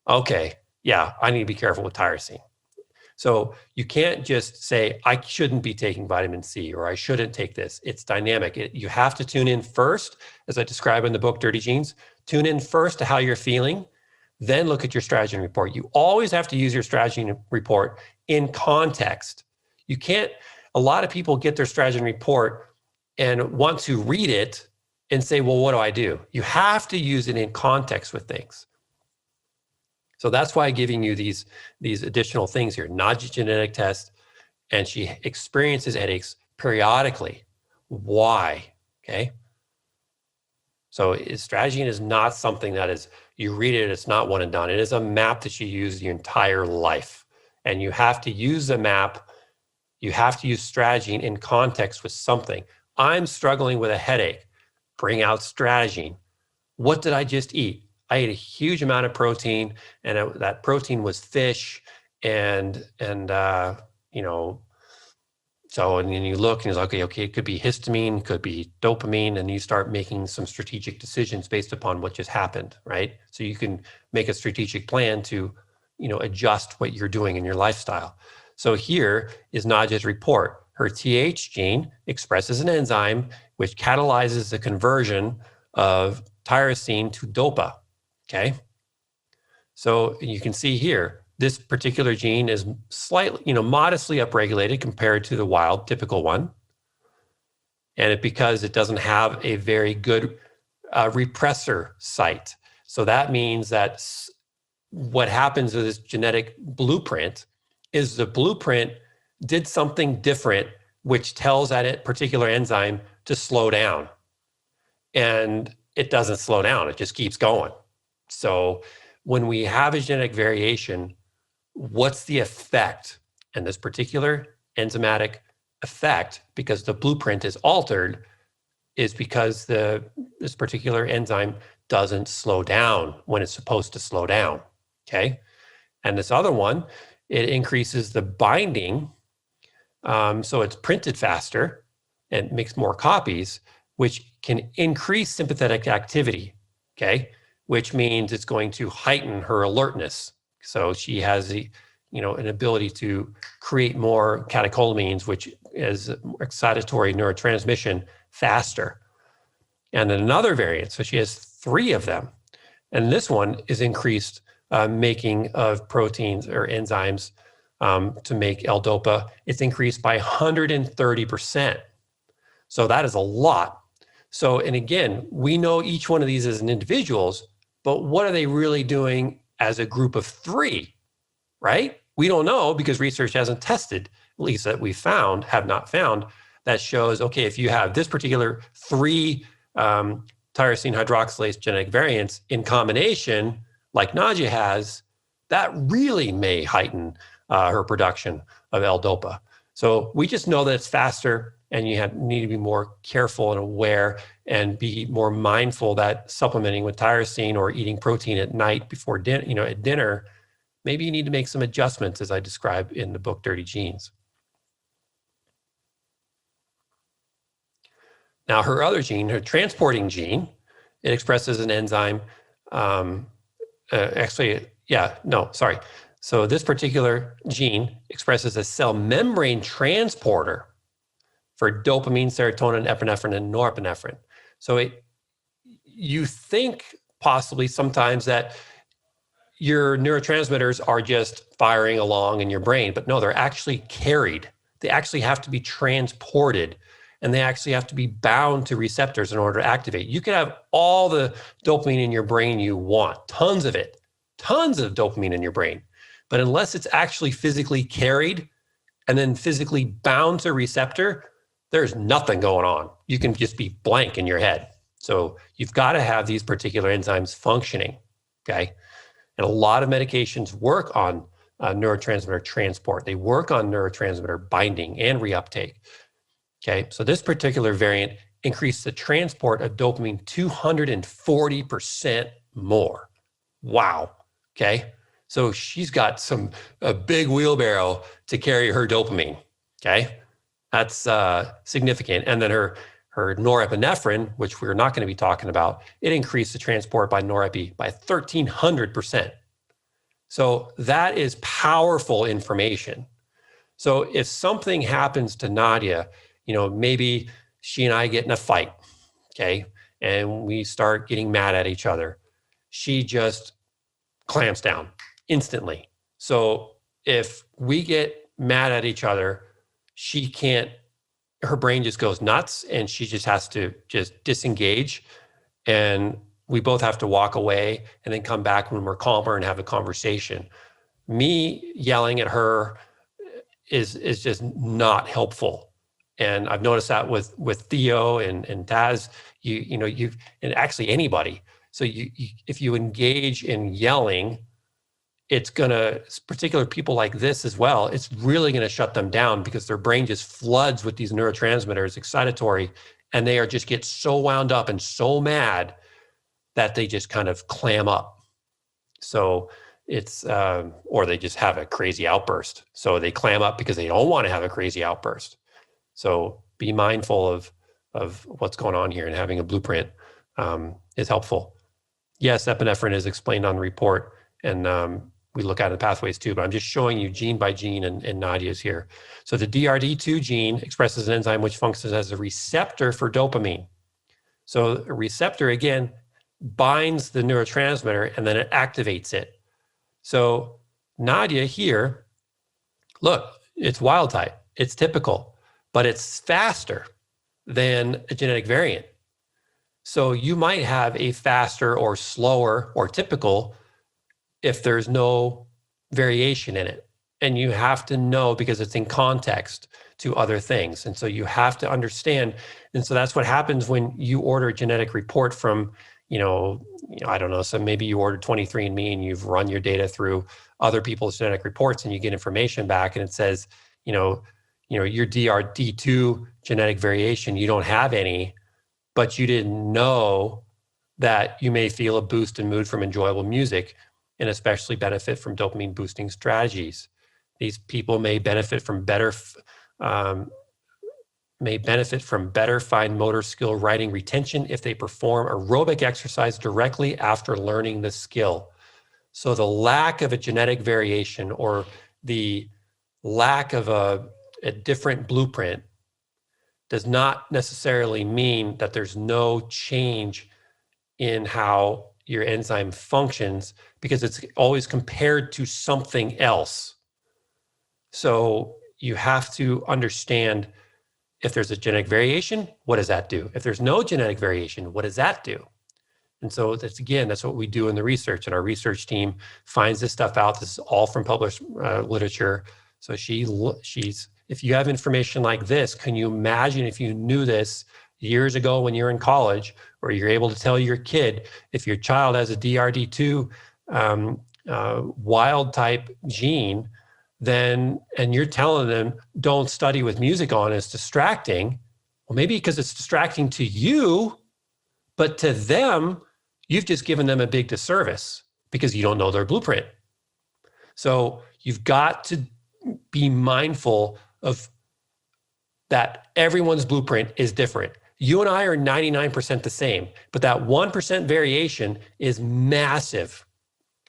okay, yeah, I need to be careful with tyrosine. So you can't just say, I shouldn't be taking vitamin C or I shouldn't take this. It's dynamic. You have to tune in first, as I describe in the book, Dirty Genes. Tune in first to how you're feeling, then look at your StrateGene report. You always have to use your StrateGene report in context. You can't, a lot of people get their StrateGene report and want to read it and say, well, what do I do? You have to use it in context with things. So that's why I'm giving you these additional things here. Nadia genetic test, and she experiences headaches periodically. Why? Okay. So StrateGene is not something that is, you read it, it's not one and done. It is a map that you use your entire life. And you have to use the map. You have to use StrateGene in context with something. I'm struggling with a headache. Bring out StrateGene. What did I just eat? I ate a huge amount of protein, and that protein was fish, and so, and then you look and it's like, okay, it could be histamine, could be dopamine, and you start making some strategic decisions based upon what just happened, right? So you can make a strategic plan to, adjust what you're doing in your lifestyle. So here is Nadia's report. Her TH gene expresses an enzyme which catalyzes the conversion of tyrosine to DOPA. Okay. So you can see here, this particular gene is slightly, modestly upregulated compared to the wild typical one. And because it doesn't have a very good repressor site. So that means that what happens with this genetic blueprint is the blueprint did something different, which tells that particular enzyme to slow down. And it doesn't slow down, it just keeps going. So when we have a genetic variation, what's the effect? And this particular enzymatic effect, because the blueprint is altered, is because this particular enzyme doesn't slow down when it's supposed to slow down, okay? And this other one, it increases the binding, so it's printed faster and makes more copies, which can increase sympathetic activity, okay? Which means it's going to heighten her alertness. So she has an ability to create more catecholamines, which is excitatory neurotransmission faster. And then another variant, so she has 3 of them. And this one is increased making of proteins or enzymes to make L-DOPA. It's increased by 130%. So that is a lot. So, and again, we know each one of these as individuals, but what are they really doing as a group of 3, right? We don't know because research hasn't tested, at least that we have not found, that shows, okay, if you have this particular 3 tyrosine hydroxylase genetic variants in combination, like Nadia has, that really may heighten her production of L-DOPA. So we just know that it's faster, and you need to be more careful and aware and be more mindful that supplementing with tyrosine or eating protein at night before dinner, at dinner, maybe you need to make some adjustments as I describe in the book, Dirty Genes. Now her other gene, her transporting gene, it expresses an enzyme So this particular gene expresses a cell membrane transporter for dopamine, serotonin, epinephrine, and norepinephrine. So you think possibly sometimes that your neurotransmitters are just firing along in your brain, but no, they're actually carried. They actually have to be transported, and they actually have to be bound to receptors in order to activate. You can have all the dopamine in your brain you want, tons of it, tons of dopamine in your brain. But unless it's actually physically carried and then physically bound to a receptor, there's nothing going on. You can just be blank in your head. So you've got to have these particular enzymes functioning, okay? And a lot of medications work on neurotransmitter transport. They work on neurotransmitter binding and reuptake. Okay, so this particular variant increased the transport of dopamine 240% more. Wow. Okay, so she's got a big wheelbarrow to carry her dopamine. Okay, that's significant. And then her norepinephrine, which we're not going to be talking about, it increased the transport by norepi by 1,300%. So that is powerful information. So if something happens to Nadia, maybe she and I get in a fight, okay, and we start getting mad at each other, she just clamps down instantly. So if we get mad at each other, her brain just goes nuts, and she just has to just disengage, and we both have to walk away and then come back when we're calmer and have a conversation. Me yelling at her is just not helpful. And I've noticed that with Theo and Taz, and actually anybody. So if you engage in yelling, it's gonna, particular people like this as well, it's really gonna shut them down, because their brain just floods with these neurotransmitters, excitatory, and they just get so wound up and so mad that they just kind of clam up. So it's, or they just have a crazy outburst. So they clam up because they don't want to have a crazy outburst. So be mindful of what's going on here, and having a blueprint is helpful. Yes, epinephrine is explained on the report, and we look at the pathways too, but I'm just showing you gene by gene and Nadia's here. So the DRD2 gene expresses an enzyme which functions as a receptor for dopamine. So a receptor, again, binds the neurotransmitter and then it activates it. So Nadia here, look, it's wild type, it's typical, but it's faster than a genetic variant. So you might have a faster or slower or typical if there's no variation in it. And you have to know, because it's in context to other things. And so you have to understand. And so that's what happens when you order a genetic report from, I don't know, so maybe you ordered 23andMe and you've run your data through other people's genetic reports, and you get information back and it says, your DRD2 genetic variation, you don't have any, but you didn't know that you may feel a boost in mood from enjoyable music, and especially benefit from dopamine boosting strategies. These people may benefit from better fine motor skill writing retention if they perform aerobic exercise directly after learning the skill. So the lack of a genetic variation, or the lack of a different blueprint, does not necessarily mean that there's no change in how your enzyme functions, because it's always compared to something else. So you have to understand, if there's a genetic variation, what does that do? If there's no genetic variation, what does that do? And so that's what we do in the research, and our research team finds this stuff out. This is all from published literature. So if you have information like this, can you imagine if you knew this years ago when you're in college, or you're able to tell your kid, if your child has a DRD2 wild type gene, and you're telling them don't study with music on, it's distracting. Well, maybe because it's distracting to you, but to them, you've just given them a big disservice because you don't know their blueprint. So you've got to be mindful of that. Everyone's blueprint is different. You and I are 99% the same, but that 1% variation is massive.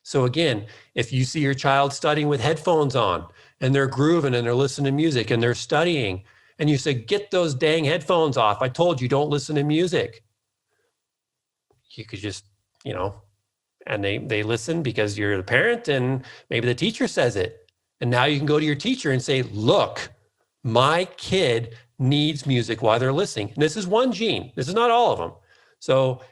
So again, if you see your child studying with headphones on and they're grooving and they're listening to music and they're studying, and you say, get those dang headphones off. I told you, don't listen to music. You could just, and they listen because you're the parent and maybe the teacher says it. And now you can go to your teacher and say, look, my kid needs music while they're listening. And this is one gene. This is not all of them. So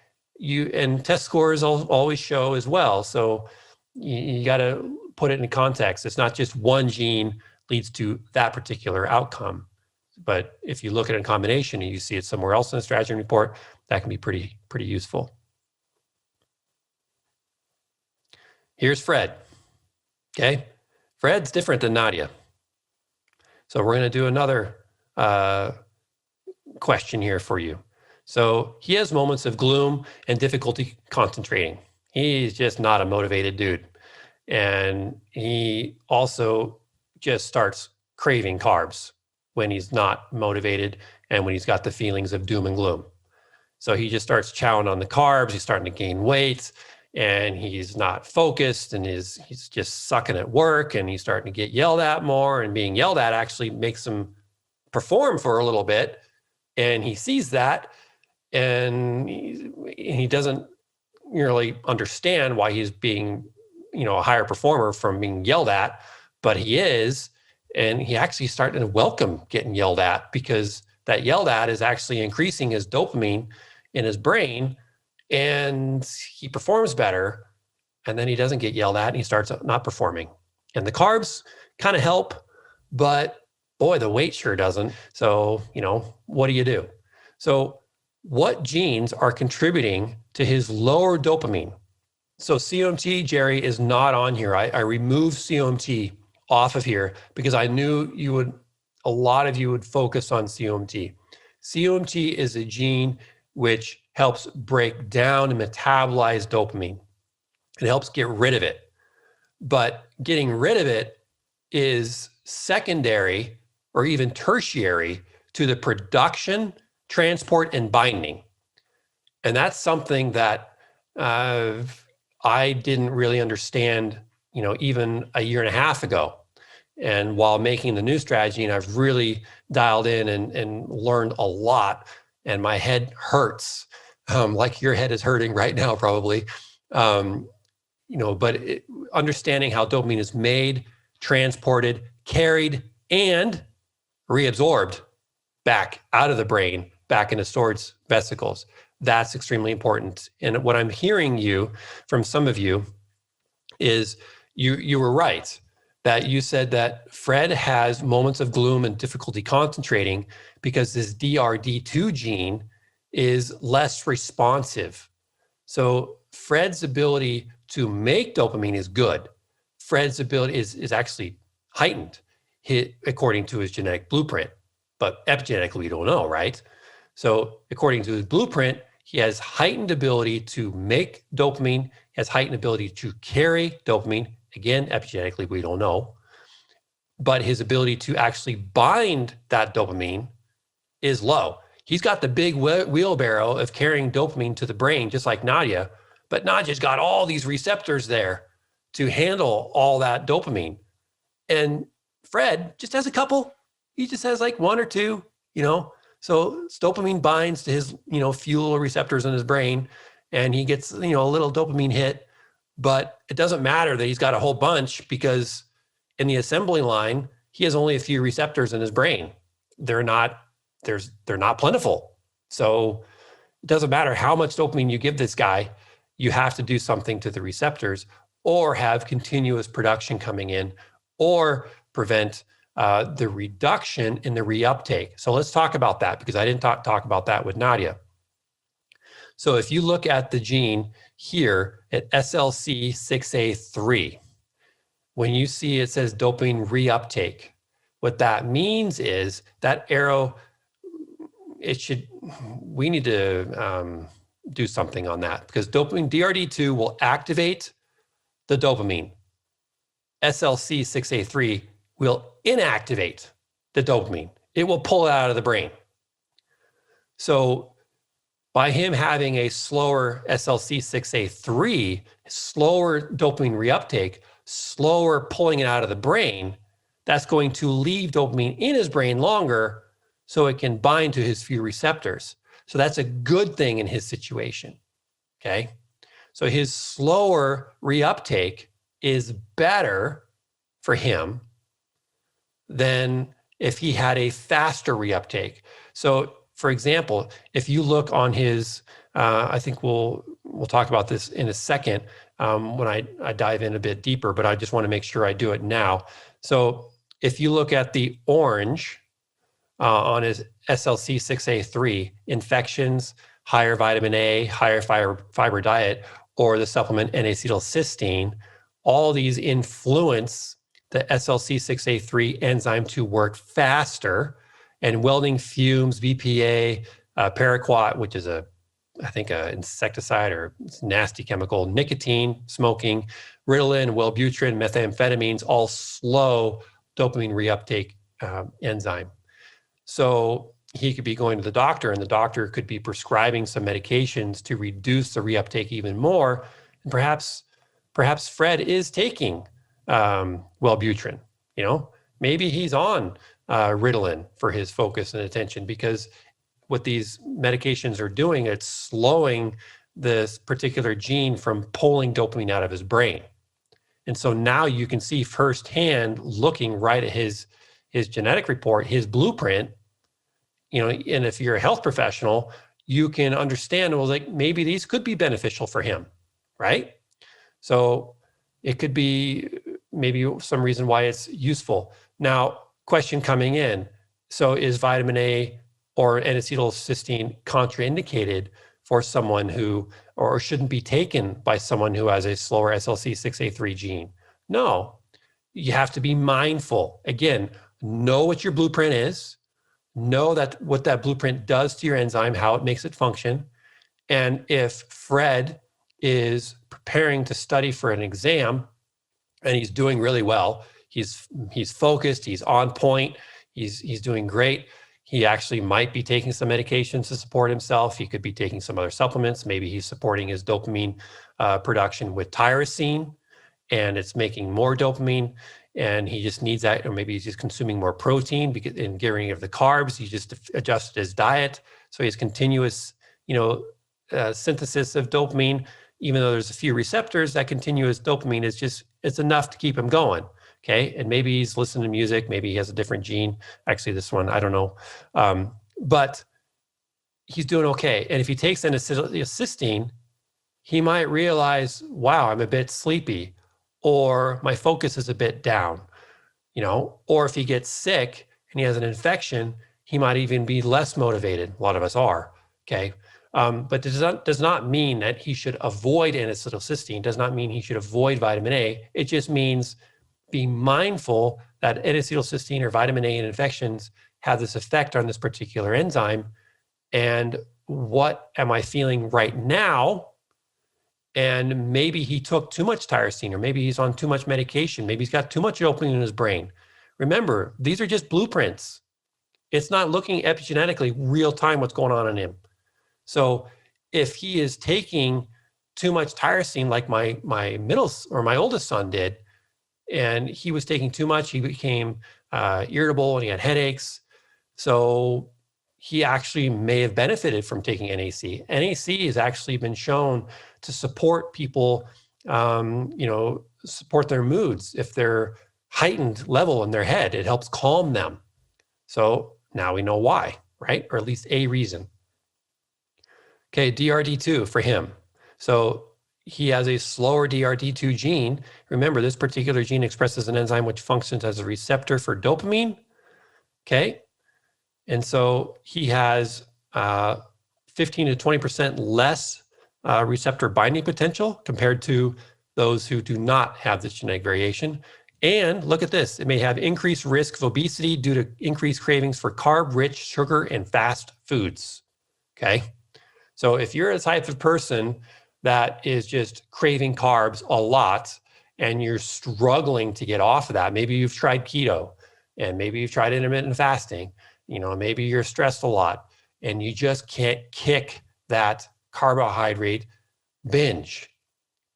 and test scores always show as well. So you got to put it in context. It's not just one gene leads to that particular outcome. But if you look at it in combination and you see it somewhere else in the StrateGene report, that can be pretty useful. Here's Fred. Okay. Fred's different than Nadia. So we're going to do another question here for you. So he has moments of gloom and difficulty concentrating. He's just not a motivated dude. And he also just starts craving carbs when he's not motivated and when he's got the feelings of doom and gloom. So he just starts chowing on the carbs. He's starting to gain weight and he's not focused and he's just sucking at work and he's starting to get yelled at more, and being yelled at actually makes him perform for a little bit. And he sees that and he doesn't really understand why he's being, a higher performer from being yelled at, but he is. And he actually starting to welcome getting yelled at, because that yelled at is actually increasing his dopamine in his brain and he performs better. And then he doesn't get yelled at and he starts not performing. And the carbs kind of help, but boy, the weight sure doesn't. So, what do you do? So what genes are contributing to his lower dopamine? So COMT, Jerry, is not on here. I removed COMT off of here because I knew a lot of you would focus on COMT. COMT is a gene which helps break down and metabolize dopamine. It helps get rid of it. But getting rid of it is secondary or even tertiary to the production, transport, and binding. And that's something that I didn't really understand, even a year and a half ago. And while making the new StrateGene, I've really dialed in and learned a lot. And my head hurts, like your head is hurting right now, probably. But understanding how dopamine is made, transported, carried, and reabsorbed back out of the brain, back into storage vesicles. That's extremely important. And what I'm hearing from some of you is you were right, that you said that Fred has moments of gloom and difficulty concentrating because this DRD2 gene is less responsive. So Fred's ability to make dopamine is good. Fred's ability is actually heightened according to his genetic blueprint, but epigenetically we don't know, right? So according to his blueprint, he has heightened ability to make dopamine, he has heightened ability to carry dopamine. Again, epigenetically, we don't know. But his ability to actually bind that dopamine is low. He's got the big wheelbarrow of carrying dopamine to the brain, just like Nadia, but Nadia's got all these receptors there to handle all that dopamine. And Fred just has a couple. He just has like one or two, So dopamine binds to his, fuel receptors in his brain, and he gets, a little dopamine hit. But it doesn't matter that he's got a whole bunch, because in the assembly line, he has only a few receptors in his brain. They're not plentiful. So it doesn't matter how much dopamine you give this guy, you have to do something to the receptors, or have continuous production coming in, or prevent the reduction in the reuptake. So let's talk about that, because I didn't talk about that with Nadia. So if you look at the gene here at SLC6A3, when you see it says dopamine reuptake, what that means is that arrow, we need to do something on that, because dopamine DRD2 will activate the dopamine. SLC6A3 will inactivate the dopamine. It will pull it out of the brain. So By him having a slower SLC6A3, slower dopamine reuptake, slower pulling it out of the brain, that's going to leave dopamine in his brain longer so it can bind to his few receptors. So that's a good thing in his situation, okay? So his slower reuptake is better for him than if he had a faster reuptake. So for example, if you look on his, I think we'll talk about this in a second when I dive in a bit deeper, but I just want to make sure I do it now. So if you look at the orange on his SLC6A3, infections, higher vitamin A, higher fiber diet, or the supplement N-acetylcysteine, all these influence the SLC6A3 enzyme to work faster, and welding fumes, BPA, paraquat, which is I think an insecticide or nasty chemical, nicotine, smoking, Ritalin, Wellbutrin, methamphetamines, all slow dopamine reuptake enzyme. So he could be going to the doctor, and the doctor could be prescribing some medications to reduce the reuptake even more. And perhaps Fred is taking Wellbutrin. Maybe he's on Ritalin for his focus and attention, because what these medications are doing, it's slowing this particular gene from pulling dopamine out of his brain. And so now you can see firsthand, looking right at his genetic report, his blueprint, and if you're a health professional, you can understand, well, like maybe these could be beneficial for him, right? So it could be maybe some reason why it's useful. Now, question coming in. So is vitamin A or N-acetylcysteine contraindicated for someone who, or shouldn't be taken by someone who has a slower SLC6A3 gene? No, you have to be mindful. Again, know what your blueprint is, know that what that blueprint does to your enzyme, how it makes it function. And if Fred is preparing to study for an exam and he's doing really well, he's focused, he's on point, he's doing great. He actually might be taking some medications to support himself. He could be taking some other supplements. Maybe he's supporting his dopamine production with tyrosine, and it's making more dopamine, and he just needs that. Or maybe he's just consuming more protein and getting rid of the carbs. He just adjusted his diet, so he has continuous, synthesis of dopamine. Even though there's a few receptors, that continuous dopamine it's enough to keep him going. Okay. And maybe he's listening to music. Maybe he has a different gene. Actually, this one, I don't know. But he's doing okay. And if he takes N-acetylcysteine, he might realize, wow, I'm a bit sleepy, or my focus is a bit down, or if he gets sick and he has an infection, he might even be less motivated. A lot of us are. Okay. But does not mean that he should avoid N-acetylcysteine, does not mean he should avoid vitamin A. It just means be mindful that N-acetylcysteine or vitamin A in infections have this effect on this particular enzyme. And what am I feeling right now? And maybe he took too much tyrosine, or maybe he's on too much medication. Maybe he's got too much dopamine in his brain. Remember, these are just blueprints. It's not looking epigenetically real time what's going on in him. So if he is taking too much tyrosine, like my oldest son did, and he was taking too much, he became irritable and he had headaches. So he actually may have benefited from taking NAC. NAC has actually been shown to support people, support their moods. If they're heightened level in their head, it helps calm them. So now we know why, right? Or at least a reason. Okay, DRD2 for him. So he has a slower DRD2 gene. Remember, this particular gene expresses an enzyme which functions as a receptor for dopamine. Okay. And so he has 15 to 20% less receptor binding potential compared to those who do not have this genetic variation. And look at this, it may have increased risk of obesity due to increased cravings for carb-rich, sugar, and fast foods. Okay. So if you're a type of person that is just craving carbs a lot and you're struggling to get off of that, maybe you've tried keto and maybe you've tried intermittent fasting, maybe you're stressed a lot and you just can't kick that carbohydrate binge.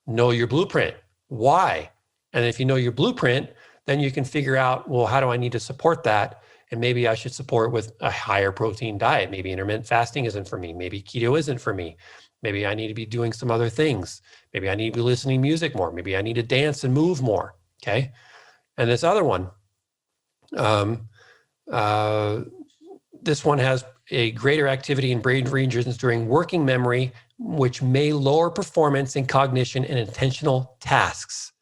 Know your blueprint. Why? And if you know your blueprint, then you can figure out, well, how do I need to support that? And maybe I should support with a higher protein diet. Maybe intermittent fasting isn't for me. Maybe keto isn't for me. Maybe I need to be doing some other things. Maybe I need to be listening to music more. Maybe I need to dance and move more. Okay. And this other one, this one has a greater activity in brain regions during working memory, which may lower performance in cognition and intentional tasks.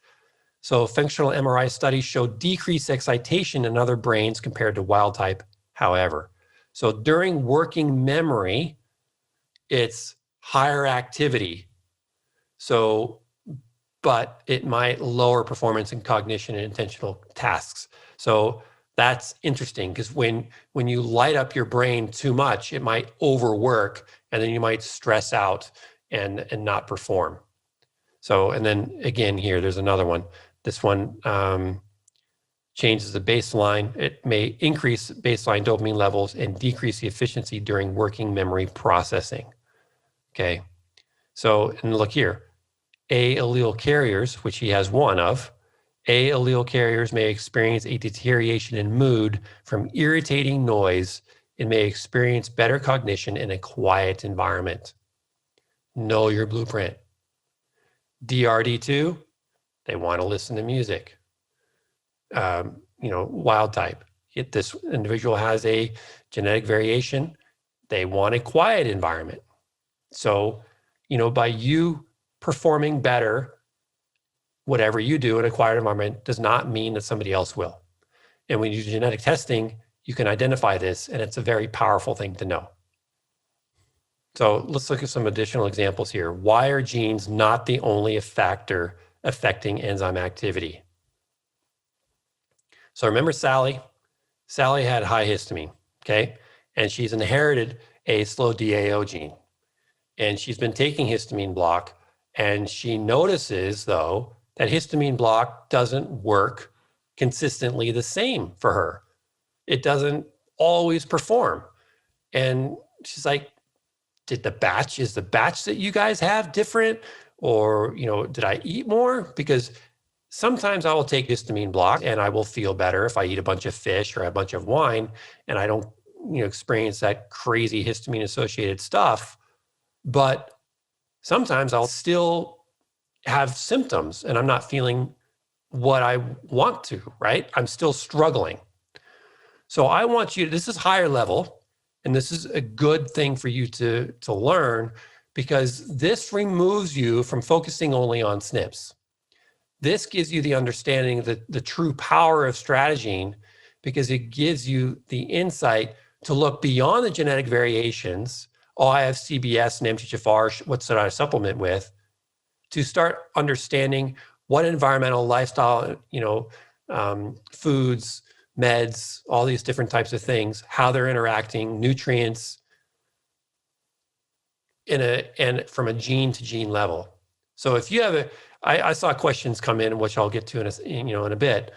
So functional MRI studies show decreased excitation in other brains compared to wild type, however. So during working memory, it's higher activity. So, but it might lower performance in cognition and intentional tasks. So that's interesting because when you light up your brain too much, it might overwork and then you might stress out and not perform. So, and then again here, there's another one. This one changes the baseline. It may increase baseline dopamine levels and decrease the efficiency during working memory processing. Okay. So, and look here, A allele carriers, which he has one of, A allele carriers may experience a deterioration in mood from irritating noise and may experience better cognition in a quiet environment. Know your blueprint. DRD2, they want to listen to music. Wild type. If this individual has a genetic variation, they want a quiet environment. So, by you performing better, whatever you do in a quiet environment does not mean that somebody else will. And when you do genetic testing, you can identify this, and it's a very powerful thing to know. So let's look at some additional examples here. Why are genes not the only factor affecting enzyme activity? So remember Sally? Sally had high histamine, okay? And she's inherited a slow DAO gene. And she's been taking histamine block, and she notices, though, that histamine block doesn't work consistently the same for her. It doesn't always perform. And she's like, is the batch that you guys have different? Or, did I eat more? Because sometimes I will take histamine block and I will feel better if I eat a bunch of fish or a bunch of wine and I don't, experience that crazy histamine associated stuff. But sometimes I'll still have symptoms and I'm not feeling what I want to, right? I'm still struggling. So I want you, this is higher level, and this is a good thing for you to learn because this removes you from focusing only on SNPs. This gives you the understanding of the true power of StrateGene because it gives you the insight to look beyond the genetic variations. Oh, I have CBS and MTHFR, what should I supplement with? To start understanding what environmental lifestyle, foods, meds, all these different types of things, how they're interacting, nutrients, and from a gene to gene level. So if you have I saw questions come in, which I'll get to in a bit,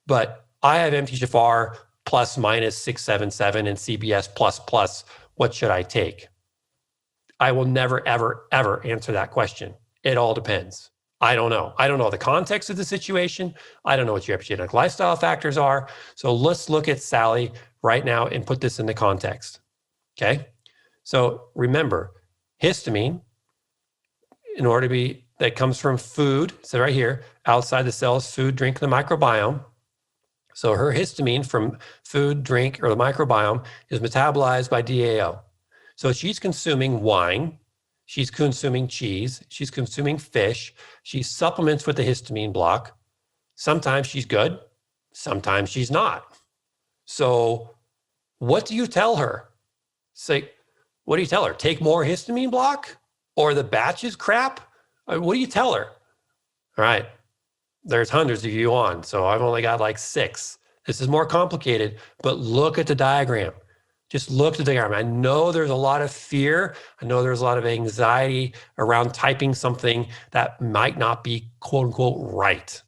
but I have MTHFR plus minus 677 and CBS plus plus. What should I take? I will never, ever, ever answer that question. It all depends. I don't know. I don't know the context of the situation. I don't know what your epigenetic lifestyle factors are. So let's look at Sally right now and put this into context. Okay. So remember, histamine, in order to be, that comes from food. So right here, outside the cells, food, drink, the microbiome. So her histamine from food, drink, or the microbiome is metabolized by DAO. So she's consuming wine. She's consuming cheese. She's consuming fish. She supplements with the histamine block. Sometimes she's good. Sometimes she's not. So what do you tell her? Say, what do you tell her? Take more histamine block? Or the batch is crap? What do you tell her? All right. There's hundreds of you on, so I've only got like 6. This is more complicated, but look at the diagram. Just look at the diagram. I know there's a lot of fear. I know there's a lot of anxiety around typing something that might not be quote unquote right.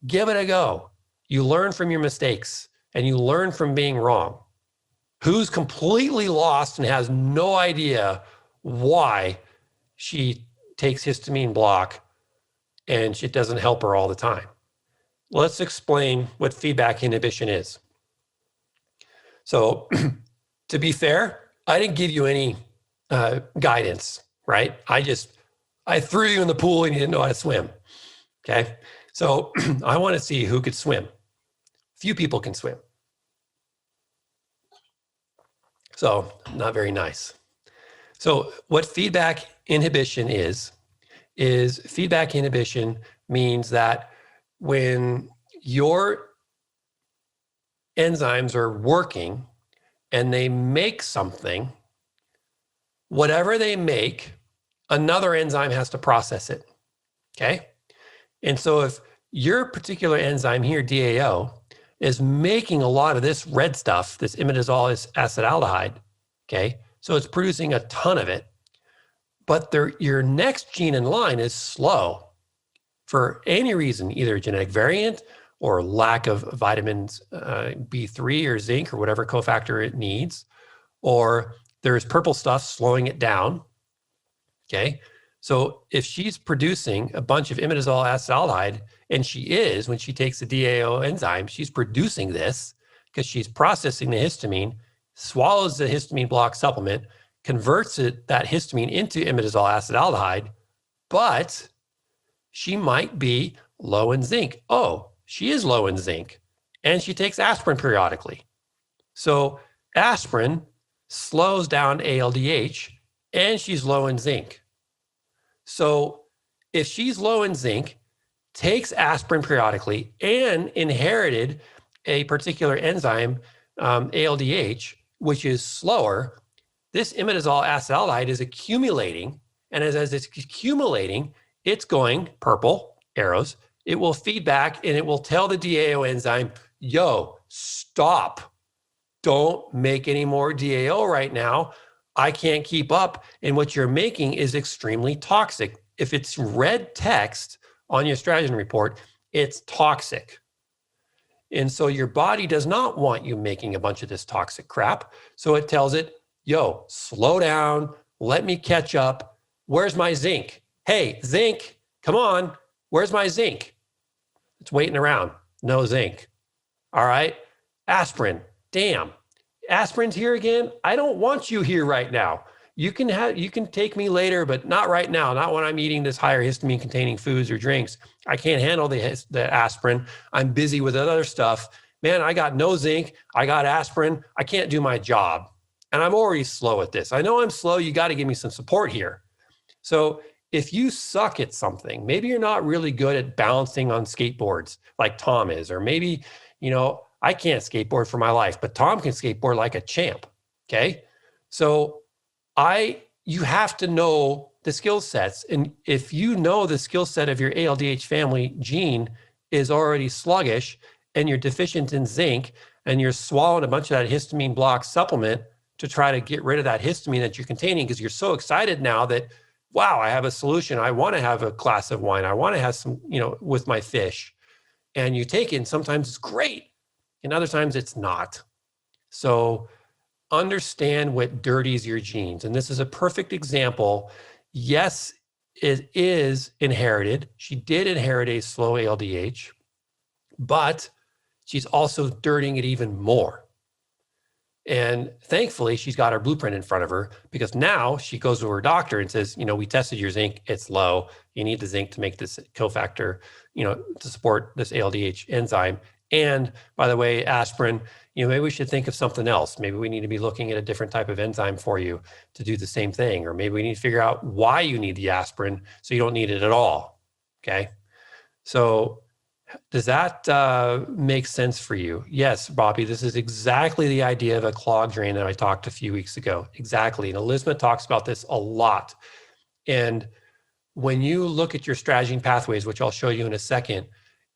Give it a go. You learn from your mistakes and you learn from being wrong. Who's completely lost and has no idea why she takes histamine block and it doesn't help her all the time. Let's explain what feedback inhibition is. So to be fair, I didn't give you any guidance, right? I threw you in the pool and you didn't know how to swim. Okay. So I want to see who could swim. Few people can swim. So not very nice. So what feedback inhibition is feedback inhibition means that when your enzymes are working and they make something, whatever they make, another enzyme has to process it. Okay. And so if your particular enzyme here, DAO, is making a lot of this red stuff, this imidazole acetaldehyde, okay, so it's producing a ton of it, but your next gene in line is slow for any reason, either a genetic variant or lack of vitamins B3 or zinc or whatever cofactor it needs, or there's purple stuff slowing it down, okay? So if she's producing a bunch of imidazole acetaldehyde, and she is, when she takes the DAO enzyme, she's producing this because she's processing the histamine, swallows the histamine block supplement, converts that histamine into imidazole acetaldehyde, but she might be low in zinc. Oh, she is low in zinc, and she takes aspirin periodically. So aspirin slows down ALDH, and she's low in zinc. So if she's low in zinc, takes aspirin periodically, and inherited a particular enzyme, ALDH, which is slower, this imidazole acetaldehyde is accumulating. And as it's accumulating, it's going purple, arrows. It will feed back and it will tell the DAO enzyme, yo, stop. Don't make any more DAO right now. I can't keep up. And what you're making is extremely toxic. If it's red text on your StrateGene report, it's toxic. And so your body does not want you making a bunch of this toxic crap. So it tells it, yo, slow down. Let me catch up. Where's my zinc? Hey, zinc, come on. Where's my zinc? It's waiting around. No zinc. All right. Aspirin. Damn. Aspirin's here again. I don't want you here right now. You can take me later, but not right now. Not when I'm eating this higher histamine containing foods or drinks. I can't handle the aspirin. I'm busy with other stuff. Man, I got no zinc. I got aspirin. I can't do my job. And I'm already slow at this. I know I'm slow. You got to give me some support here. So if you suck at something, maybe you're not really good at balancing on skateboards like Tom is, or maybe, I can't skateboard for my life, but Tom can skateboard like a champ. Okay. So you have to know the skill sets. And if you know the skill set of your ALDH family gene is already sluggish and you're deficient in zinc and you're swallowing a bunch of that histamine block supplement to try to get rid of that histamine that you're containing, because you're so excited now that, wow, I have a solution. I want to have a glass of wine. I want to have some, with my fish. And you take it, and sometimes it's great. And other times it's not. So understand what dirties your genes. And this is a perfect example. Yes, it is inherited. She did inherit a slow ALDH, but she's also dirtying it even more. And thankfully, she's got her blueprint in front of her, because now she goes to her doctor and says, we tested your zinc, it's low. You need the zinc to make this cofactor, to support this ALDH enzyme. And by the way, aspirin, maybe we should think of something else. Maybe we need to be looking at a different type of enzyme for you to do the same thing. Or maybe we need to figure out why you need the aspirin so you don't need it at all. Okay. So does that make sense for you? Yes, Bobby, this is exactly the idea of a clog drain that I talked a few weeks ago. Exactly. And Elizabeth talks about this a lot. And when you look at your StrateGene pathways, which I'll show you in a second,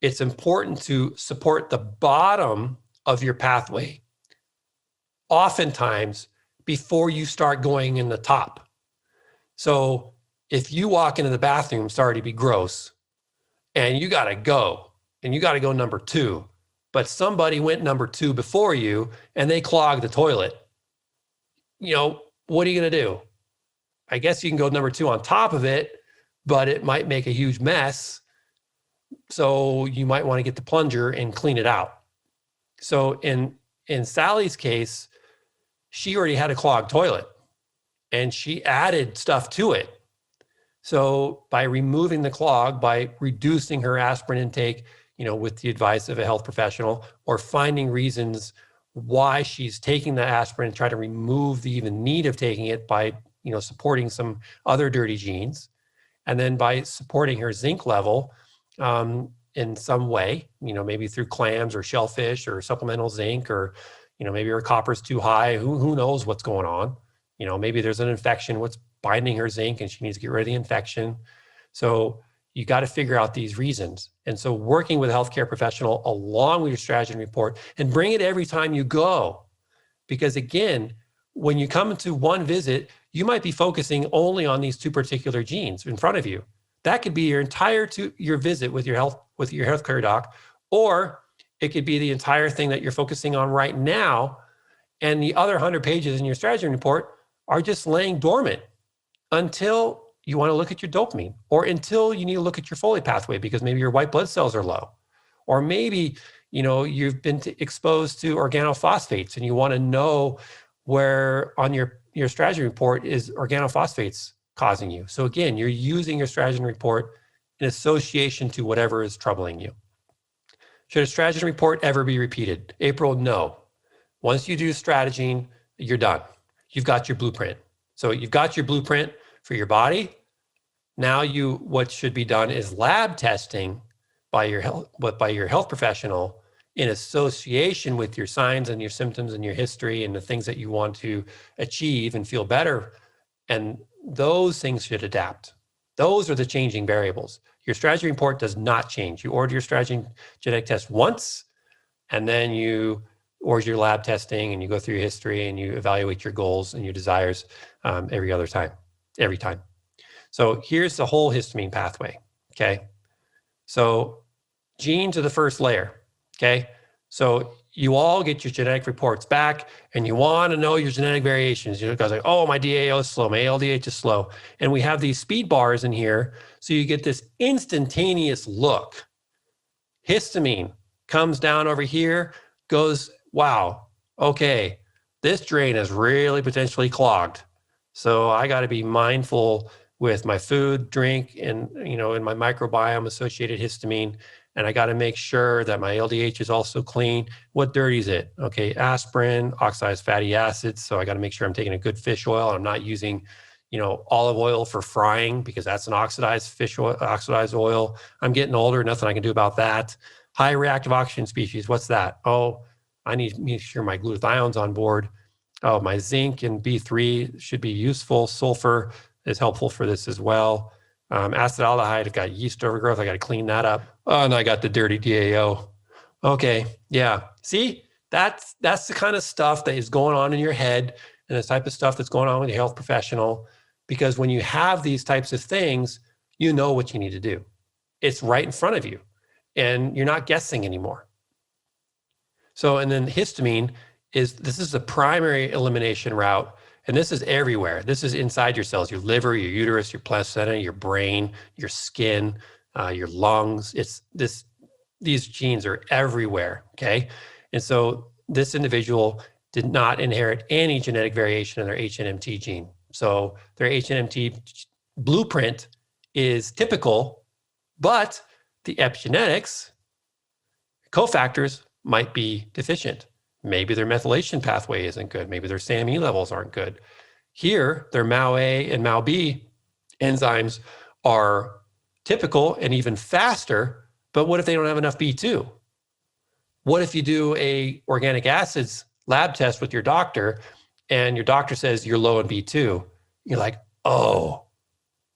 it's important to support the bottom of your pathway oftentimes before you start going in the top. So if you walk into the bathroom, sorry to be gross, and you got to go, and you got to go number 2, but somebody went number 2 before you and they clogged the toilet, what are you going to do? I guess you can go number 2 on top of it, but it might make a huge mess. So you might want to get the plunger and clean it out. So in Sally's case, she already had a clogged toilet and she added stuff to it. So by removing the clog, by reducing her aspirin intake, with the advice of a health professional, or finding reasons why she's taking the aspirin and try to remove the even need of taking it by, supporting some other dirty genes. And then by supporting her zinc level in some way, maybe through clams or shellfish or supplemental zinc, or, maybe her copper's too high. Who knows what's going on? Maybe there's an infection, what's binding her zinc, and she needs to get rid of the infection. So you got to figure out these reasons. And so working with a healthcare professional along with your StrateGene report, and bring it every time you go. Because again, when you come to one visit, you might be focusing only on these 2 particular genes in front of you. That could be your entire your visit with your healthcare doc, or it could be the entire thing that you're focusing on right now. And the other 100 pages in your StrateGene report are just laying dormant until you want to look at your dopamine, or until you need to look at your folate pathway because maybe your white blood cells are low, or maybe you've been exposed to organophosphates and you want to know where on your StrateGene report is organophosphates causing you. So again, you're using your StrateGene report in association to whatever is troubling you. Should a StrateGene report ever be repeated? April, no. Once you do StrateGene, you're done. You've got your blueprint. So you've got your blueprint for your body. Now what should be done is lab testing by your health professional in association with your signs and your symptoms and your history and the things that you want to achieve and feel better. And those things should adapt. Those are the changing variables. Your StrateGene report does not change. You order your StrateGene genetic test once, and then you order your lab testing and you go through your history and you evaluate your goals and your desires every time. So here's the whole histamine pathway, okay? So genes are the first layer, okay? So you all get your genetic reports back and you want to know your genetic variations. Guys are like, oh, my DAO is slow, my ALDH is slow. And we have these speed bars in here. So you get this instantaneous look. Histamine comes down over here, goes, wow, okay, this drain is really potentially clogged. So I got to be mindful with my food, drink, and in my microbiome associated histamine. And I got to make sure that my LDH is also clean. What dirties it? Okay, aspirin, oxidized fatty acids. So I got to make sure I'm taking a good fish oil. I'm not using, olive oil for frying because that's an oxidized oxidized oil. I'm getting older, nothing I can do about that. High reactive oxygen species. What's that? Oh, I need to make sure my glutathione's on board. Oh, my zinc and B3 should be useful. Sulfur is helpful for this as well. Acetaldehyde, I've got yeast overgrowth. I got to clean that up. Oh, and I got the dirty DAO. Okay, yeah. See, that's the kind of stuff that is going on in your head and the type of stuff that's going on with your health professional. Because when you have these types of things, you know what you need to do. It's right in front of you and you're not guessing anymore. So, and then histamine is the primary elimination route. And this is everywhere. This is inside your cells, your liver, your uterus, your placenta, your brain, your skin, your lungs. These genes are everywhere, okay? And so this individual did not inherit any genetic variation in their HNMT gene. So their HNMT blueprint is typical, but the epigenetics, cofactors might be deficient. Maybe their methylation pathway isn't good. Maybe their SAMe levels aren't good. Here, their MAO-A and MAO-B enzymes are typical and even faster, but what if they don't have enough B2? What if you do a organic acids lab test with your doctor and your doctor says you're low in B2? You're like, oh,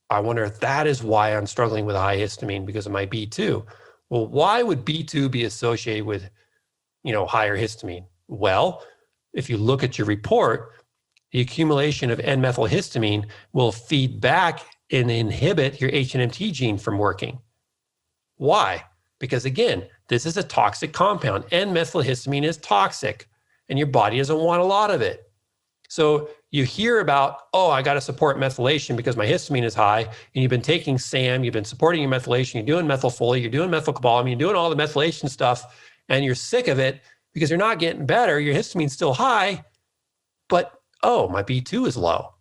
I wonder if that is why I'm struggling with a high histamine because of my B2. Well, why would B2 be associated with, higher histamine? Well, if you look at your report, the accumulation of N-methylhistamine will feed back and inhibit your HNMT gene from working. Why? Because again, this is a toxic compound. N-methylhistamine is toxic and your body doesn't want a lot of it. So you hear about, oh, I got to support methylation because my histamine is high, and you've been taking SAM, you've been supporting your methylation, you're doing methylfolate, you're doing methylcobalamin, you're doing all the methylation stuff, and you're sick of it because you're not getting better. Your histamine's still high, but oh, my B2 is low.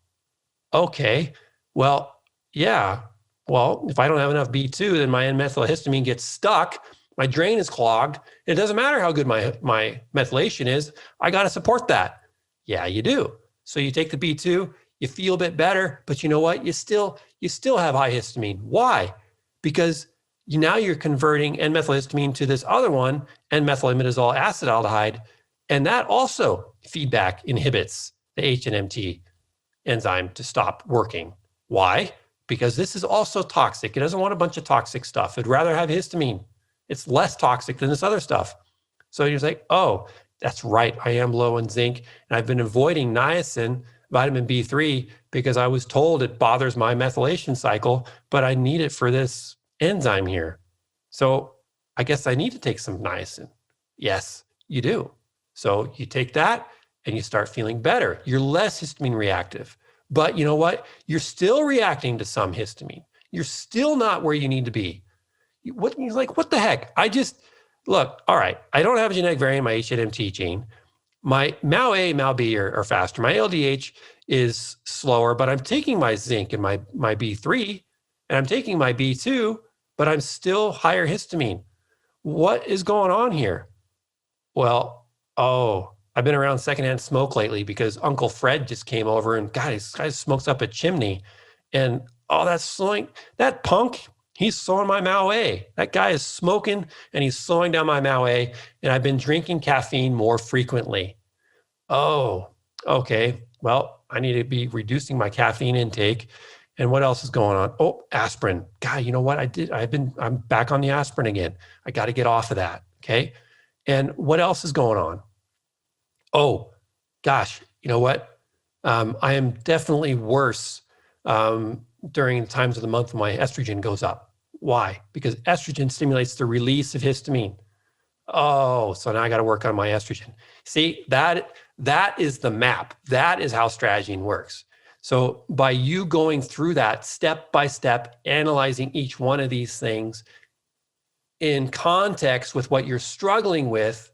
Okay, well, yeah. Well, if I don't have enough B2, then my N-methylhistamine gets stuck. My drain is clogged. It doesn't matter how good my methylation is. I got to support that. Yeah, you do. So you take the B2, you feel a bit better, but you know what? You still have high histamine. Why? Because now you're converting N-methylhistamine to this other one, N-methylimidazole acetaldehyde, and that also feedback inhibits the H&MT enzyme to stop working. Why? Because this is also toxic. It doesn't want a bunch of toxic stuff. It'd rather have histamine. It's less toxic than this other stuff. So you're like, oh, that's right. I am low in zinc. And I've been avoiding niacin, vitamin B3, because I was told it bothers my methylation cycle, but I need it for this enzyme here. So I guess I need to take some niacin. Yes, you do. So you take that and you start feeling better. You're less histamine reactive. But you know what? You're still reacting to some histamine. You're still not where you need to be. You're like, what the heck? Look, all right, I don't have a genetic variant in my H&MT gene. My MAO-A, MAO-B are faster. My LDH is slower, but I'm taking my zinc and my B3, and I'm taking my B2, but I'm still higher histamine. What is going on here? Well, I've been around secondhand smoke lately because Uncle Fred just came over and God, this guy smokes up a chimney. And that's slowing, that punk, he's slowing my MAO-A. That guy is smoking and he's slowing down my MAO-A. And I've been drinking caffeine more frequently. Oh, okay. Well, I need to be reducing my caffeine intake. And what else is going on? Oh, aspirin. God, you know what? I'm back on the aspirin again. I got to get off of that. Okay. And what else is going on? Oh, gosh, you know what? I am definitely worse during the times of the month when my estrogen goes up. Why? Because estrogen stimulates the release of histamine. Oh, so now I got to work on my estrogen. See, that is the map. That is how StrateGene works. So by you going through that step by step, analyzing each one of these things in context with what you're struggling with,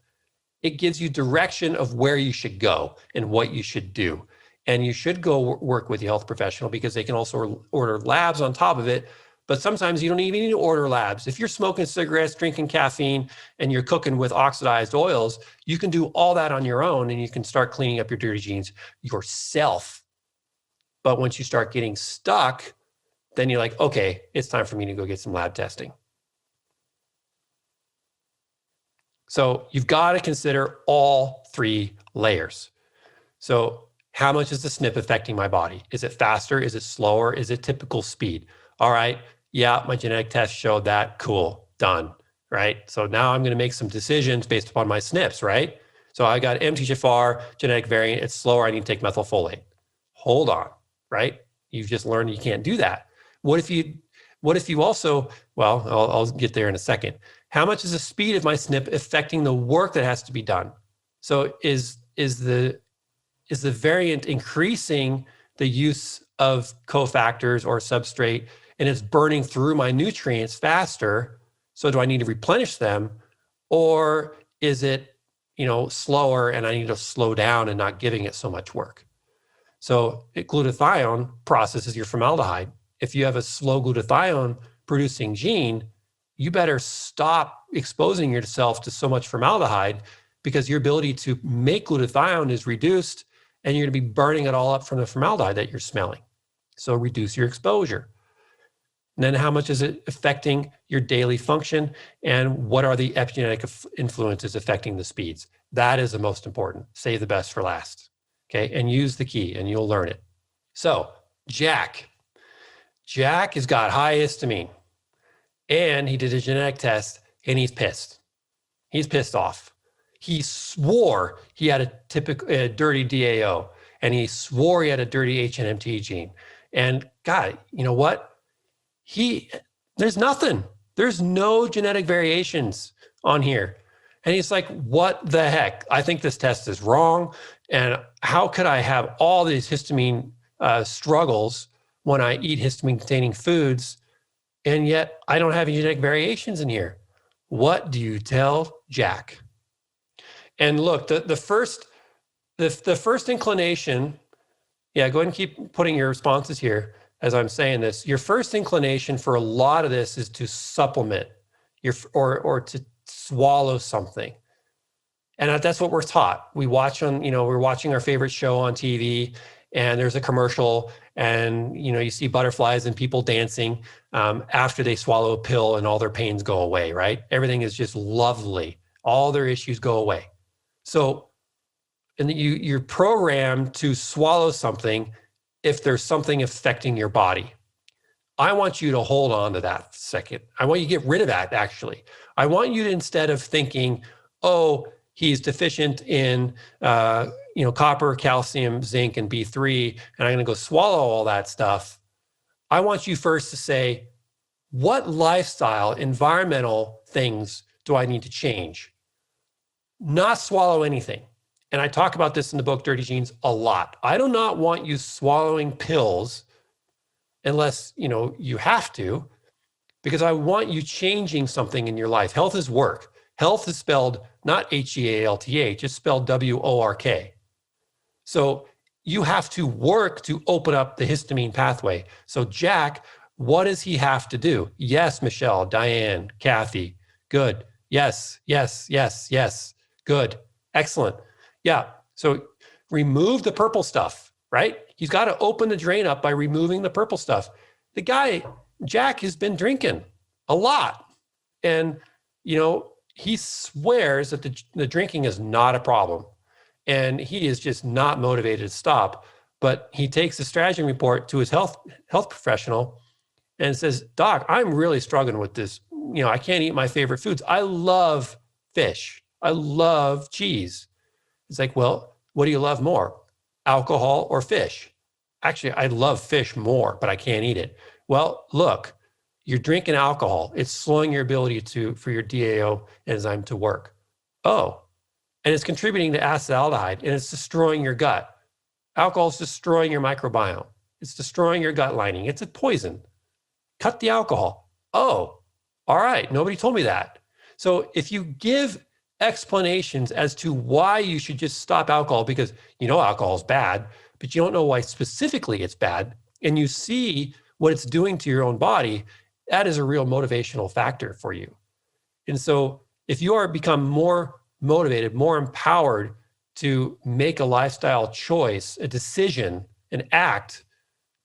it gives you direction of where you should go and what you should do. And you should go work with your health professional because they can also order labs on top of it. But sometimes you don't even need to order labs. If you're smoking cigarettes, drinking caffeine, and you're cooking with oxidized oils, you can do all that on your own and you can start cleaning up your dirty genes yourself. But once you start getting stuck, then you're like, okay, it's time for me to go get some lab testing. So you've got to consider all three layers. So how much is the SNP affecting my body? Is it faster? Is it slower? Is it typical speed? All right. Yeah, my genetic test showed that. Cool. Done. Right. So now I'm going to make some decisions based upon my SNPs, right? So I got MTHFR, genetic variant. It's slower. I need to take methylfolate. Hold on. Right. You've just learned you can't do that. What if you also, well, I'll get there in a second. How much is the speed of my SNP affecting the work that has to be done? So is the variant increasing the use of cofactors or substrate and it's burning through my nutrients faster? So do I need to replenish them? Or is it, slower and I need to slow down and not giving it so much work? So glutathione processes your formaldehyde. If you have a slow glutathione producing gene, you better stop exposing yourself to so much formaldehyde because your ability to make glutathione is reduced and you're going to be burning it all up from the formaldehyde that you're smelling. So reduce your exposure. And then how much is it affecting your daily function and what are the epigenetic influences affecting the speeds? That is the most important. Save the best for last. Okay, and use the key and you'll learn it. So Jack has got high histamine and he did a genetic test and he's pissed. He's pissed off. He swore he had a typical dirty DAO and he swore he had a dirty H&MT gene. And God, you know what? There's nothing. There's no genetic variations on here. And he's like, what the heck? I think this test is wrong. And how could I have all these histamine struggles when I eat histamine-containing foods, and yet I don't have any genetic variations in here? What do you tell Jack? And look, the first inclination, yeah, go ahead and keep putting your responses here as I'm saying this. Your first inclination for a lot of this is to supplement or to swallow something. And that's what we're taught. We're watching our favorite show on TV, and there's a commercial, and you see butterflies and people dancing after they swallow a pill, and all their pains go away, right? Everything is just lovely. All their issues go away. So, and you're programmed to swallow something if there's something affecting your body. I want you to hold on to that second. I want you to get rid of that, actually. I want you to, instead of thinking, oh, he's deficient in copper, calcium, zinc, and B3, and I'm going to go swallow all that stuff. I want you first to say, what lifestyle, environmental things do I need to change? Not swallow anything. And I talk about this in the book, Dirty Genes, a lot. I do not want you swallowing pills unless you have to, because I want you changing something in your life. Health is work. Health is spelled not H-E-A-L-T-H, it's spelled W-O-R-K. So you have to work to open up the histamine pathway. So Jack, what does he have to do? Yes, Michelle, Diane, Kathy, good. Yes, yes, yes, yes, good. Excellent. Yeah, so remove the purple stuff, right? He's got to open the drain up by removing the purple stuff. The guy, Jack, has been drinking a lot. And, he swears that the drinking is not a problem. And he is just not motivated to stop. But he takes the StrateGene report to his health professional and says, Doc, I'm really struggling with this. I can't eat my favorite foods. I love fish. I love cheese. It's like, well, what do you love more, alcohol or fish? Actually, I love fish more, but I can't eat it. Well, look, you're drinking alcohol. It's slowing your ability for your DAO enzyme to work. Oh, and it's contributing to acetaldehyde, and it's destroying your gut. Alcohol is destroying your microbiome. It's destroying your gut lining. It's a poison. Cut the alcohol. Oh, all right. Nobody told me that. So if you give explanations as to why you should just stop alcohol, because alcohol is bad, but you don't know why specifically it's bad, and you see what it's doing to your own body, that is a real motivational factor for you. And so if you become more motivated, more empowered to make a lifestyle choice, a decision, an act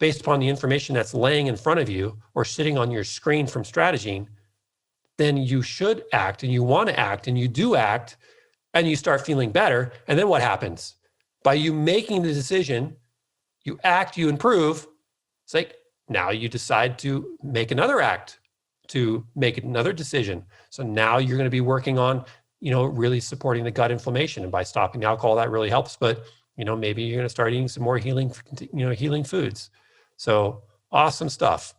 based upon the information that's laying in front of you or sitting on your screen from StrateGene, then you should act, and you want to act, and you do act, and you start feeling better. And then what happens? By you making the decision, you act, you improve. It's like, now you decide to make another act, to make another decision. So now you're going to be working on, really supporting the gut inflammation. And by stopping alcohol, that really helps. But, maybe you're going to start eating some more healing foods. So awesome stuff.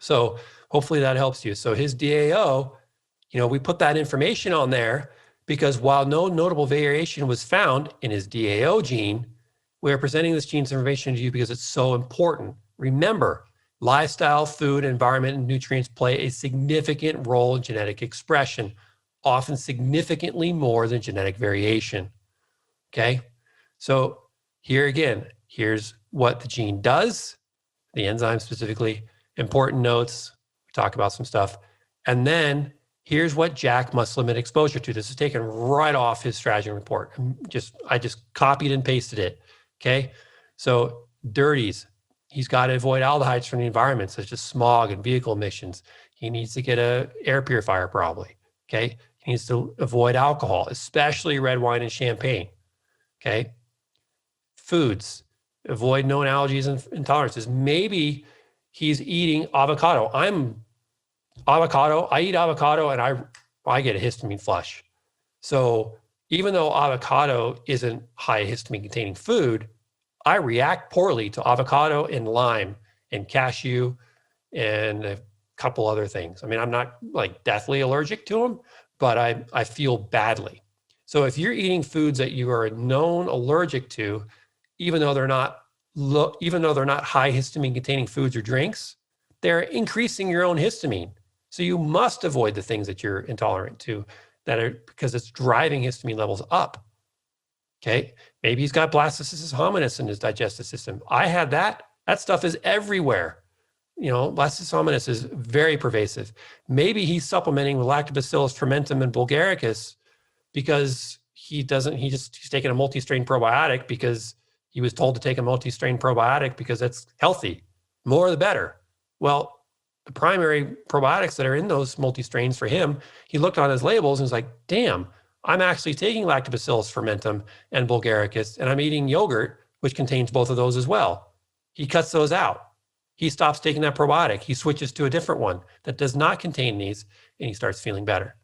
So hopefully that helps you. So his DAO, we put that information on there because while no notable variation was found in his DAO gene, we are presenting this gene's information to you because it's so important. Remember, lifestyle, food, environment, and nutrients play a significant role in genetic expression, often significantly more than genetic variation. Okay? So here again, here's what the gene does, the enzyme specifically, important notes, we talk about some stuff, and then here's what Jack must limit exposure to. This is taken right off his StrateGene report. I just copied and pasted it, okay? So dirties, he's got to avoid aldehydes from the environment, such as smog and vehicle emissions. He needs to get an air purifier probably, okay? He needs to avoid alcohol, especially red wine and champagne, okay? Foods, avoid known allergies and intolerances. Maybe he's eating avocado. I eat avocado and I get a histamine flush. So even though avocado isn't high histamine containing food, I react poorly to avocado and lime and cashew and a couple other things. I mean, I'm not like deathly allergic to them, but I feel badly. So if you're eating foods that you are known allergic to, even though they're not high histamine containing foods or drinks, they're increasing your own histamine. So you must avoid the things that you're intolerant to because it's driving histamine levels up. Okay. Maybe he's got blastocystis hominis in his digestive system. I had that. That stuff is everywhere. Blastocystis hominis is very pervasive. Maybe he's supplementing with lactobacillus fermentum and bulgaricus because he's taking a multi-strain probiotic because he was told to take a multi-strain probiotic because it's healthy. More the better. Well, the primary probiotics that are in those multi-strains for him, he looked on his labels and was like, damn, I'm actually taking lactobacillus fermentum and bulgaricus, and I'm eating yogurt, which contains both of those as well. He cuts those out. He stops taking that probiotic. He switches to a different one that does not contain these, and he starts feeling better.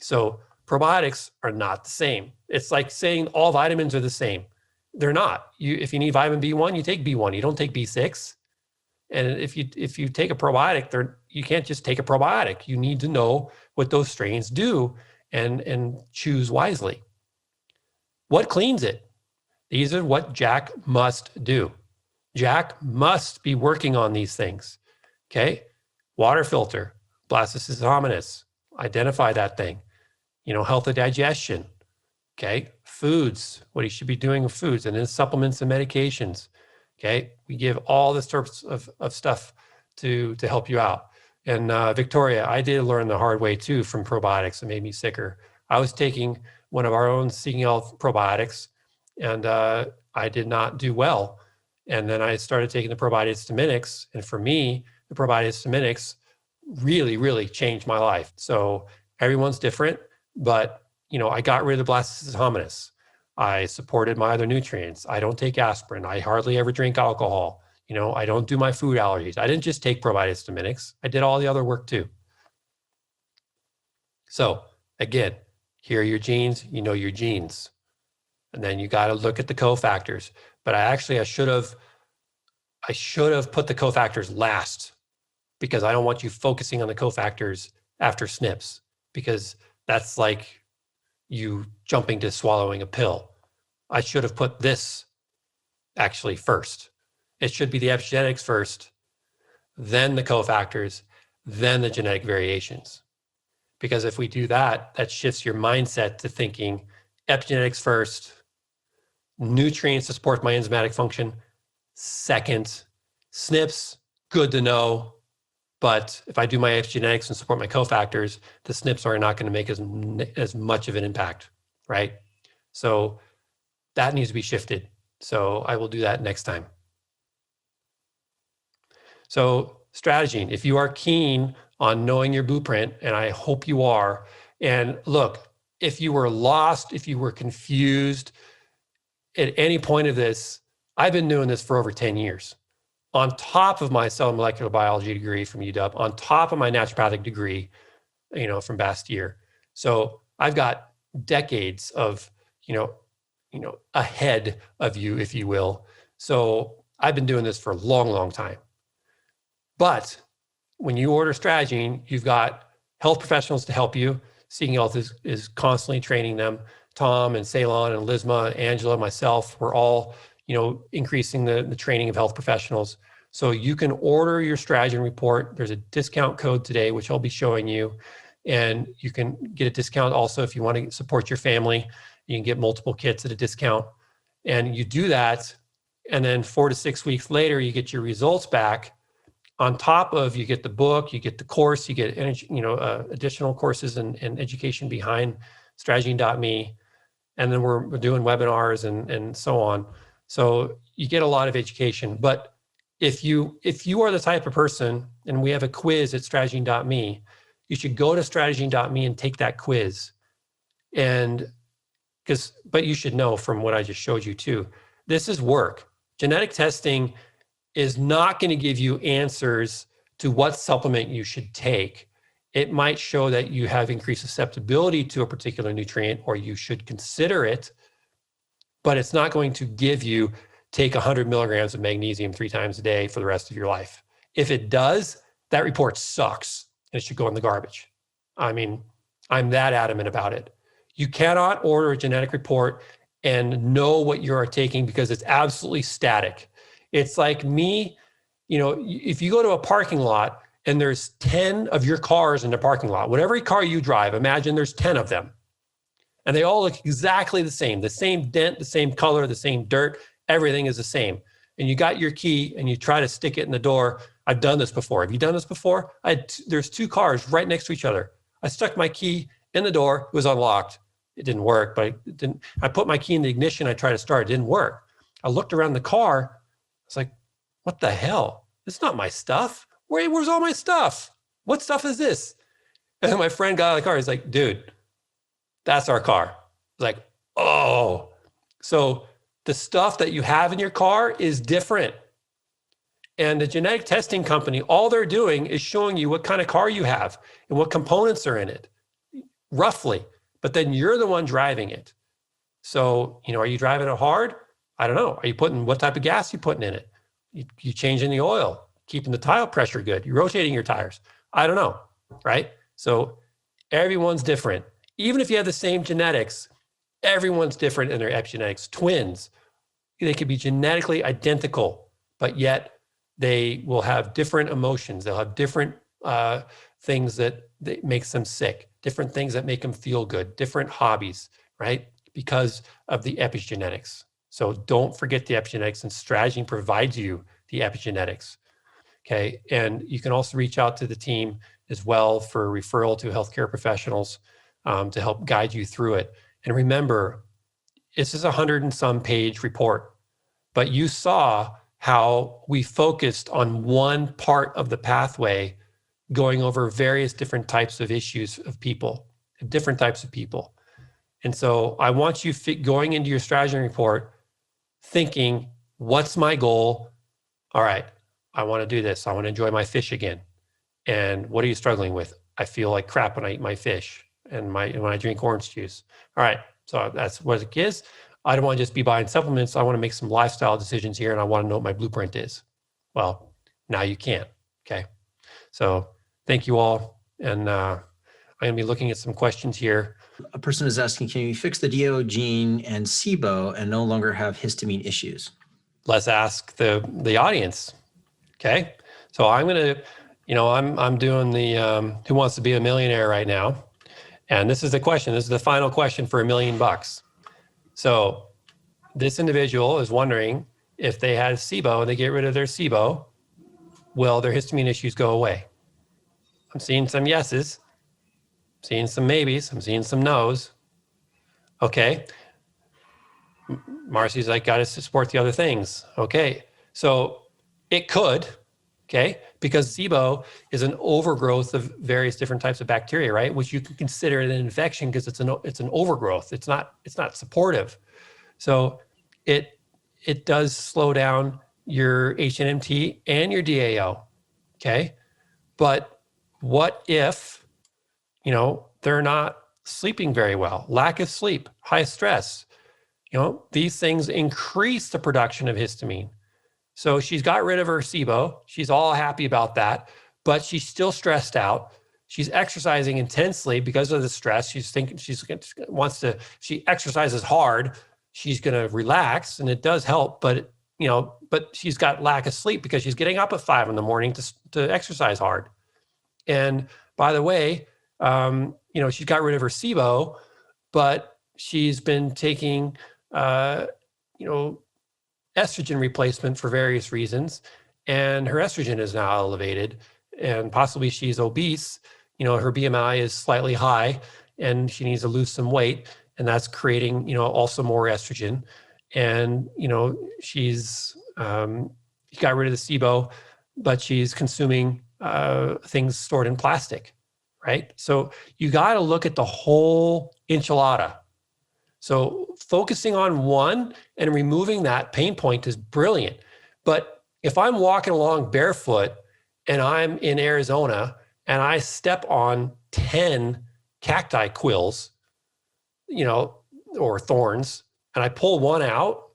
So probiotics are not the same. It's like saying all vitamins are the same. They're not. If you need vitamin B1, you take B1. You don't take B6. And if you take a probiotic, you can't just take a probiotic. You need to know what those strains do and choose wisely. What cleans it? These are what Jack must do. Jack must be working on these things. Okay? Water filter, blastocystis hominis, identify that thing. Health of digestion. Okay? Foods, what he should be doing with foods, and then supplements and medications. Okay, we give all this sorts of stuff to help you out. And Victoria, I did learn the hard way too from probiotics. It made me sicker. I was taking one of our own Seeking Health probiotics, and I did not do well. And then I started taking the probiotic histaminics, and for me, the probiotic histaminics really, really changed my life. So everyone's different, but I got rid of the blastocystis hominis. I supported my other nutrients. I don't take aspirin. I hardly ever drink alcohol. I don't do my food allergies. I didn't just take probiotic histaminics. I did all the other work too. So again, here are your genes, your genes. And then you got to look at the cofactors. But I should have put the cofactors last because I don't want you focusing on the cofactors after SNPs because that's like you jumping to swallowing a pill. I should have put this actually first. It should be the epigenetics first, then the cofactors, then the genetic variations. Because if we do that, that shifts your mindset to thinking epigenetics first, nutrients to support my enzymatic function second, SNPs, good to know. But if I do my epigenetics and support my cofactors, the SNPs are not going to make as much of an impact, right? So that needs to be shifted. So I will do that next time. So StrateGene, if you are keen on knowing your blueprint, and I hope you are, and look, if you were lost, if you were confused at any point of this, I've been doing this for over 10 years. On top of my cell and molecular biology degree from UW, on top of my naturopathic degree, from Bastyr. So I've got decades of, ahead of you, if you will. So I've been doing this for a long, long time. But when you order StrateGene, you've got health professionals to help you. Seeking Health is constantly training them. Tom and Ceylon and Lizma, Angela, myself, we're all, increasing the training of health professionals. So you can order your StrateGene report. There's a discount code today, which I'll be showing you. And you can get a discount also if you want to support your family. You can get multiple kits at a discount. And you do that. And then 4 to 6 weeks later, you get your results back. On top of, you get the book, you get the course, you get additional courses and education behind StrateGene.me. And then we're doing webinars and so on. So you get a lot of education. But if you are the type of person, and we have a quiz at StrateGene.me, you should go to StrateGene.me and take that quiz. But you should know from what I just showed you too, this is work. Genetic testing is not going to give you answers to what supplement you should take. It might show that you have increased susceptibility to a particular nutrient, or you should consider it, but it's not going to give you take 100 milligrams of magnesium 3 times a day for the rest of your life. If it does, that report sucks and it should go in the garbage. I mean, I'm that adamant about it. You cannot order a genetic report and know what you are taking because it's absolutely static. It's like me, if you go to a parking lot and there's 10 of your cars in the parking lot, whatever car you drive, imagine there's 10 of them. And they all look exactly the same dent, the same color, the same dirt, everything is the same. And you got your key and you try to stick it in the door. I've done this before. Have you done this before? There's 2 cars right next to each other. I stuck my key in the door. It was unlocked. It didn't work, but I put my key in the ignition. I tried to start. It didn't work. I looked around the car. I was like, what the hell? It's not my stuff. Where's all my stuff? What stuff is this? And then my friend got out of the car. He's like, dude, that's our car. I was like, oh. So the stuff that you have in your car is different. And the genetic testing company, all they're doing is showing you what kind of car you have and what components are in it, roughly. But then you're the one driving it. So, are you driving it hard? I don't know. What type of gas you putting in it? You changing the oil, keeping the tire pressure good. You rotating your tires. I don't know, right? So everyone's different. Even if you have the same genetics, everyone's different in their epigenetics. Twins, they could be genetically identical, but yet they will have different emotions. They'll have different things that makes them sick, different things that make them feel good, different hobbies, right? Because of the epigenetics. So don't forget the epigenetics, and StrateGene provides you the epigenetics. Okay. And you can also reach out to the team as well for referral to healthcare professionals to help guide you through it. And remember, this is a 100 and some page report, but you saw how we focused on one part of the pathway, going over various different types of issues of people, different types of people. And so I want you going into your StrateGene report thinking, what's my goal? All right, I want to do this. I want to enjoy my fish again. And what are you struggling with? I feel like crap when I eat my fish and when I drink orange juice. All right, so that's what it is. I don't want to just be buying supplements. I want to make some lifestyle decisions here, and I want to know what my blueprint is. Well, now you can't, okay? So thank you all. And I'm going to be looking at some questions here. A person is asking, can you fix the DO gene and SIBO and no longer have histamine issues? Let's ask the audience, okay? So I'm going to, I'm doing the Who Wants to Be a Millionaire right now. And this is the question. This is the final question for $1 million. So this individual is wondering if they had SIBO and they get rid of their SIBO, will their histamine issues go away? I'm seeing some yeses, I'm seeing some maybes, I'm seeing some nos. Okay. Marcy's like, got to support the other things. Okay. So it could, okay, because SIBO is an overgrowth of various different types of bacteria, right? Which you can consider an infection because it's an overgrowth. It's not supportive. So it does slow down your HNMT and your DAO, okay? But what if, they're not sleeping very well, lack of sleep, high stress, these things increase the production of histamine. So she's got rid of her SIBO. She's all happy about that, but she's still stressed out. She's exercising intensely because of the stress. She's thinking she exercises hard, she's going to relax, and it does help, but she's got lack of sleep because she's getting up at 5 a.m. to exercise hard. And by the way, she's got rid of her SIBO, but she's been taking, estrogen replacement for various reasons, and her estrogen is now elevated, and possibly she's obese. Her BMI is slightly high, and she needs to lose some weight, and that's creating, also more estrogen. And she's got rid of the SIBO, but she's consuming things stored in plastic, right? So you got to look at the whole enchilada. So focusing on one and removing that pain point is brilliant. But if I'm walking along barefoot and I'm in Arizona and I step on 10 cacti quills, or thorns, and I pull one out,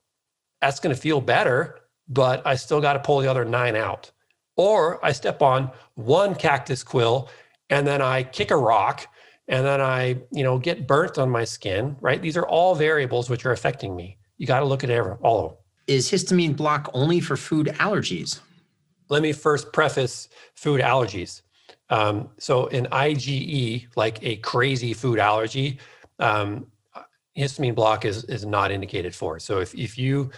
that's going to feel better, but I still got to pull the other 9 out. Or I step on one cactus quill and then I kick a rock and then I, get burnt on my skin, right? These are all variables which are affecting me. You got to look at all of them. Is histamine block only for food allergies? Let me first preface food allergies. So an IgE, like a crazy food allergy, histamine block is not indicated for. So if you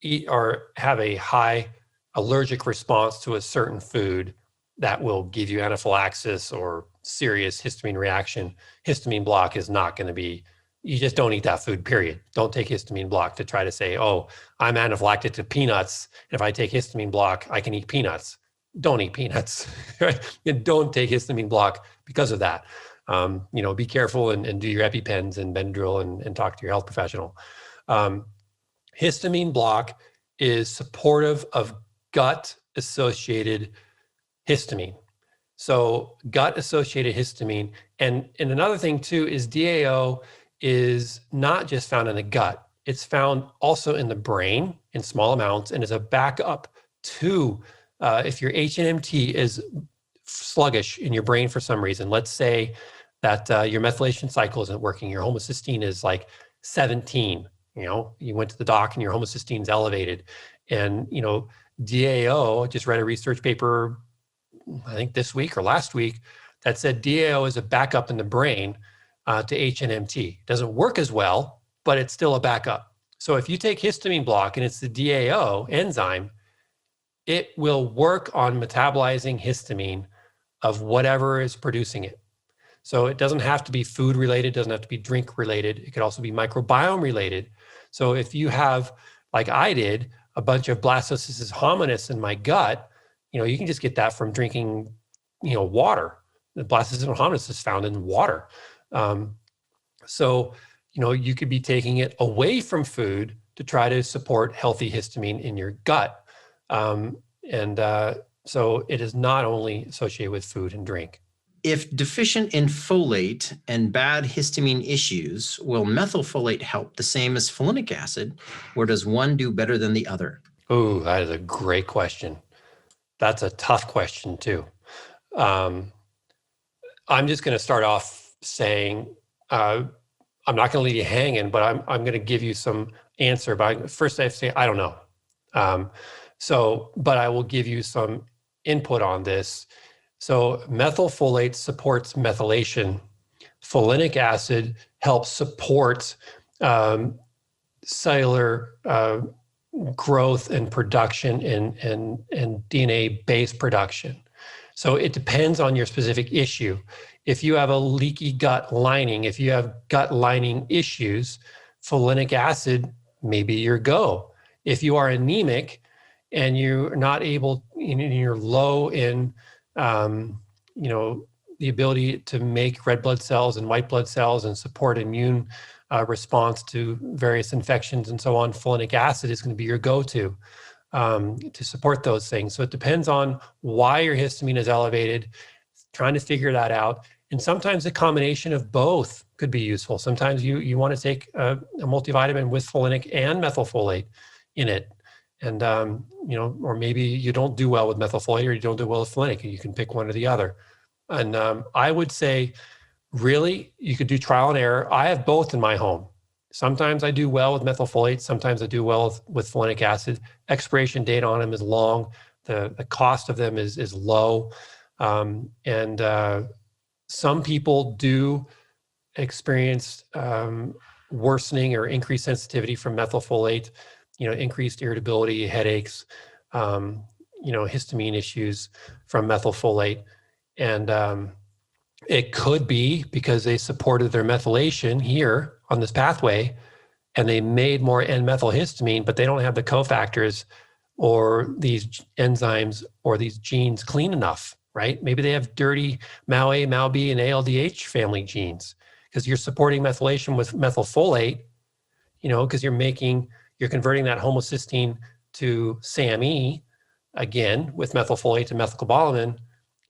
eat or have a high allergic response to a certain food that will give you anaphylaxis or serious histamine reaction, histamine block is not going to be, you just don't eat that food, period. Don't take histamine block to try to say, oh, I'm anaphylactic to peanuts. If I take histamine block, I can eat peanuts. Don't eat peanuts. Right? And don't take histamine block because of that. Be careful and do your EpiPens and Benadryl and talk to your health professional. Histamine block is supportive of gut-associated histamine. So gut-associated histamine, and another thing too is DAO is not just found in the gut. It's found also in the brain in small amounts and is a backup to if your HNMT is sluggish in your brain for some reason. Let's say that your methylation cycle isn't working. Your homocysteine is like 17. You went to the doc and your homocysteine is elevated. And, DAO, I just read a research paper, I think this week or last week, that said DAO is a backup in the brain to HNMT. It doesn't work as well, but it's still a backup. So if you take histamine block and it's the DAO enzyme, it will work on metabolizing histamine of whatever is producing it. So it doesn't have to be food related, doesn't have to be drink related. It could also be microbiome related. So if you have, like I did, a bunch of Blastocystis hominis in my gut, you can just get that from drinking, water. The Blastocystis hominis is found in water. So you could be taking it away from food to try to support healthy histamine in your gut. So it is not only associated with food and drink. If deficient in folate and bad histamine issues, will methylfolate help the same as folinic acid, or does one do better than the other? Ooh, that is a great question. That's a tough question too. I'm just going to start off saying, I'm not going to leave you hanging, but I'm going to give you some answer. But first I have to say, I don't know. But I will give you some input on this. So methylfolate supports methylation. Folinic acid helps support cellular growth and production and DNA base production. So it depends on your specific issue. If you have a leaky gut lining, if you have gut lining issues, folinic acid may be your go. If you are anemic and you're not able, you're low in the ability to make red blood cells and white blood cells and support immune response to various infections and so on, folinic acid is going to be your go-to to support those things. So it depends on why your histamine is elevated, trying to figure that out. And sometimes a combination of both could be useful. Sometimes you want to take a multivitamin with folinic and methylfolate in it. And, or maybe you don't do well with methylfolate or you don't do well with folinic, and you can pick one or the other. And I would say, really, you could do trial and error. I have both in my home. Sometimes I do well with methylfolate. Sometimes I do well with folinic acid. Expiration date on them is long. The cost of them is low. Some people do experience worsening or increased sensitivity from methylfolate, increased irritability, headaches, histamine issues from methylfolate. And it could be because they supported their methylation here on this pathway and they made more N-methylhistamine, but they don't have the cofactors or these enzymes or these genes clean enough, right? Maybe they have dirty MAO-A, MAO-B, and ALDH family genes because you're supporting methylation with methylfolate, because you're converting that homocysteine to SAMe again with methylfolate to methylcobalamin,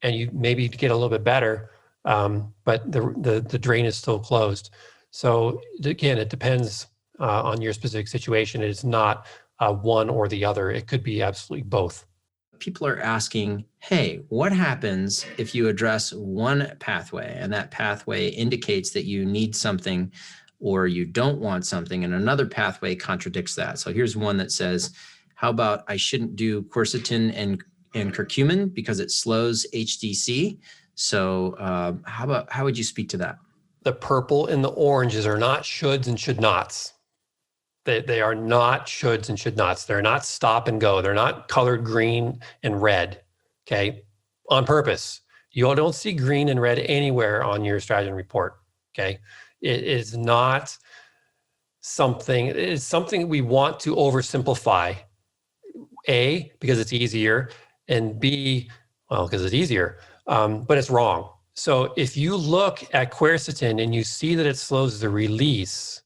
and you maybe get a little bit better, but the drain is still closed. So again, it depends on your specific situation. It is not one or the other. It could be absolutely both. people are asking, hey, what happens if you address one pathway and that pathway indicates that you need something or you don't want something, and another pathway contradicts that? So here's one that says, how about I shouldn't do quercetin and curcumin because it slows HDC? So how would you speak to that? The purple and the oranges are not shoulds and should nots. They are not shoulds and should nots. They're not stop and go. They're not colored green and red, okay, on purpose. You don't see green and red anywhere on your StrateGene report, okay? It is not something, it is something we want to oversimplify. A, because it's easier, and B, well, because it's easier, but it's wrong. So if you look at quercetin and you see that it slows the release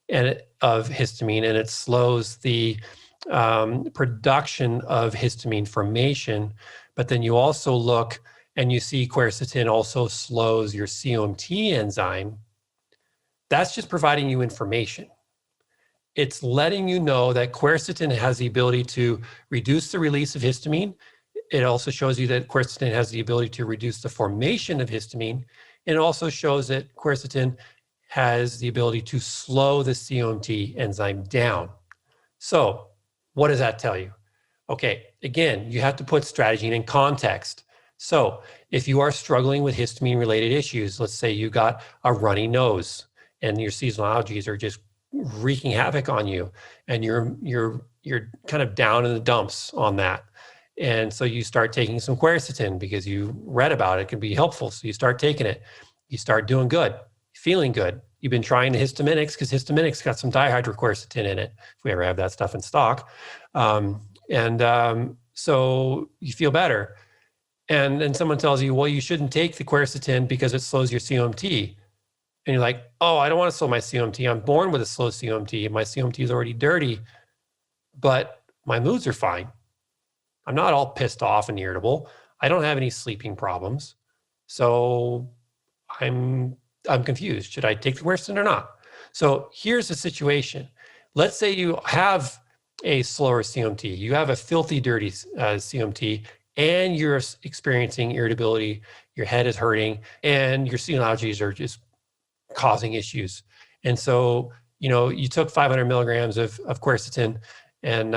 of histamine, and it slows the production of histamine formation, but then you also look and you see quercetin also slows your COMT enzyme, that's just providing you information. It's letting you know that quercetin has the ability to reduce the release of histamine. It also shows you that quercetin has the ability to reduce the formation of histamine. And it also shows that quercetin has the ability to slow the COMT enzyme down. So what does that tell you? Okay, again, you have to put StrateGene in context. So if you are struggling with histamine-related issues, let's say you got a runny nose and your seasonal allergies are just wreaking havoc on you, and you're kind of down in the dumps on that. And so you start taking some quercetin because you read about it can be helpful. So you start taking it, you start doing good, feeling good. You've been trying the histaminics because histaminics got some dihydroquercetin in it, if we ever have that stuff in stock. So you feel better. And then someone tells you, well, you shouldn't take the quercetin because it slows your COMT. And you're like, oh, I don't want to slow my COMT. I'm born with a slow COMT. My COMT is already dirty, but my moods are fine. I'm not all pissed off and irritable. I don't have any sleeping problems. So I'm confused. Should I take the quercetin or not? So here's the situation. Let's say you have a slower COMT. You have a filthy, dirty COMT, and you're experiencing irritability. Your head is hurting, and your seasonal allergies are just causing issues. And so, you took 500 milligrams of quercetin, and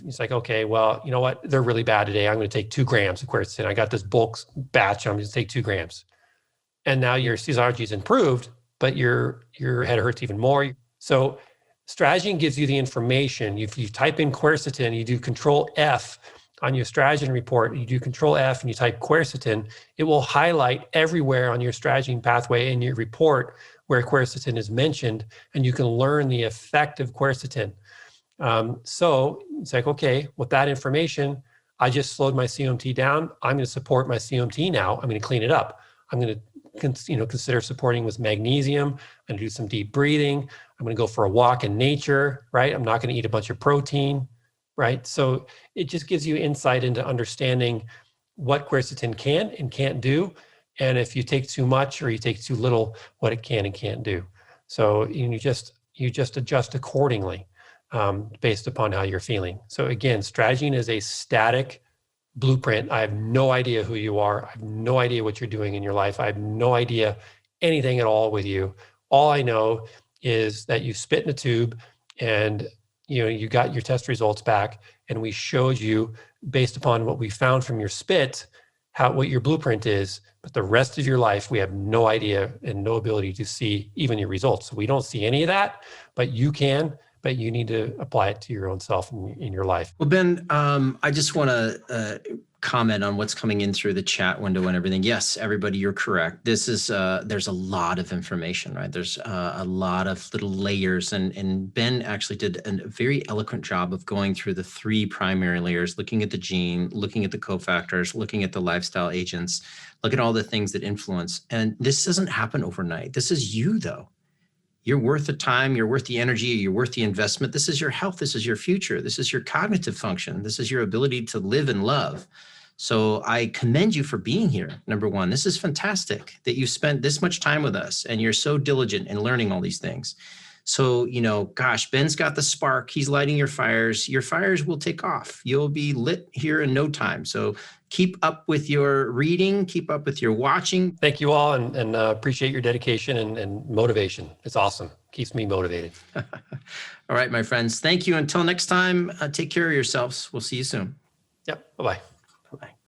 it's like, okay, well, you know what? They're really bad today. I'm going to take 2 grams of quercetin. I got this bulk batch. I'm going to take 2 grams. And now your seasonal allergies improved, but your head hurts even more. So StrateGene gives you the information. If you type in quercetin, you do Control F on your StrateGene report, you do Control F and you type quercetin, it will highlight everywhere on your StrateGene pathway in your report where quercetin is mentioned, and you can learn the effect of quercetin. So it's like, okay, with that information, I just slowed my COMT down. I'm going to support my COMT now. I'm going to clean it up. I'm going to consider supporting with magnesium. I'm going to do some deep breathing. I'm going to go for a walk in nature, right? I'm not going to eat a bunch of protein, right? So it just gives you insight into understanding what quercetin can and can't do, and if you take too much or you take too little, what it can and can't do. So you just adjust accordingly based upon how you're feeling. So again, StrateGene is a static blueprint. I have no idea who you are. I have no idea what you're doing in your life. I have no idea anything at all with you. All I know is that you spit in a tube, and you got your test results back, and we showed you, based upon what we found from your spit, what your blueprint is. But the rest of your life, we have no idea and no ability to see even your results. So we don't see any of that, but you can. But you need to apply it to your own self in your life. Well, Ben, I just want to comment on what's coming in through the chat window and everything. Yes, everybody, you're correct. This is there's a lot of information, right? There's a lot of little layers, and Ben actually did a very eloquent job of going through the 3 primary layers, looking at the gene, looking at the cofactors, looking at the lifestyle agents, look at all the things that influence. And this doesn't happen overnight. This is you, though. You're worth the time, you're worth the energy, you're worth the investment. This is your health, this is your future, this is your cognitive function, this is your ability to live and love. So I commend you for being here, number one. This is fantastic that you spent this much time with us and you're so diligent in learning all these things. So, gosh, Ben's got the spark. He's lighting your fires. Your fires will take off. You'll be lit here in no time. So keep up with your reading, keep up with your watching. Thank you all, and appreciate your dedication and motivation. It's awesome. Keeps me motivated. All right, my friends. Thank you. Until next time, take care of yourselves. We'll see you soon. Yep. Bye-bye. Bye-bye.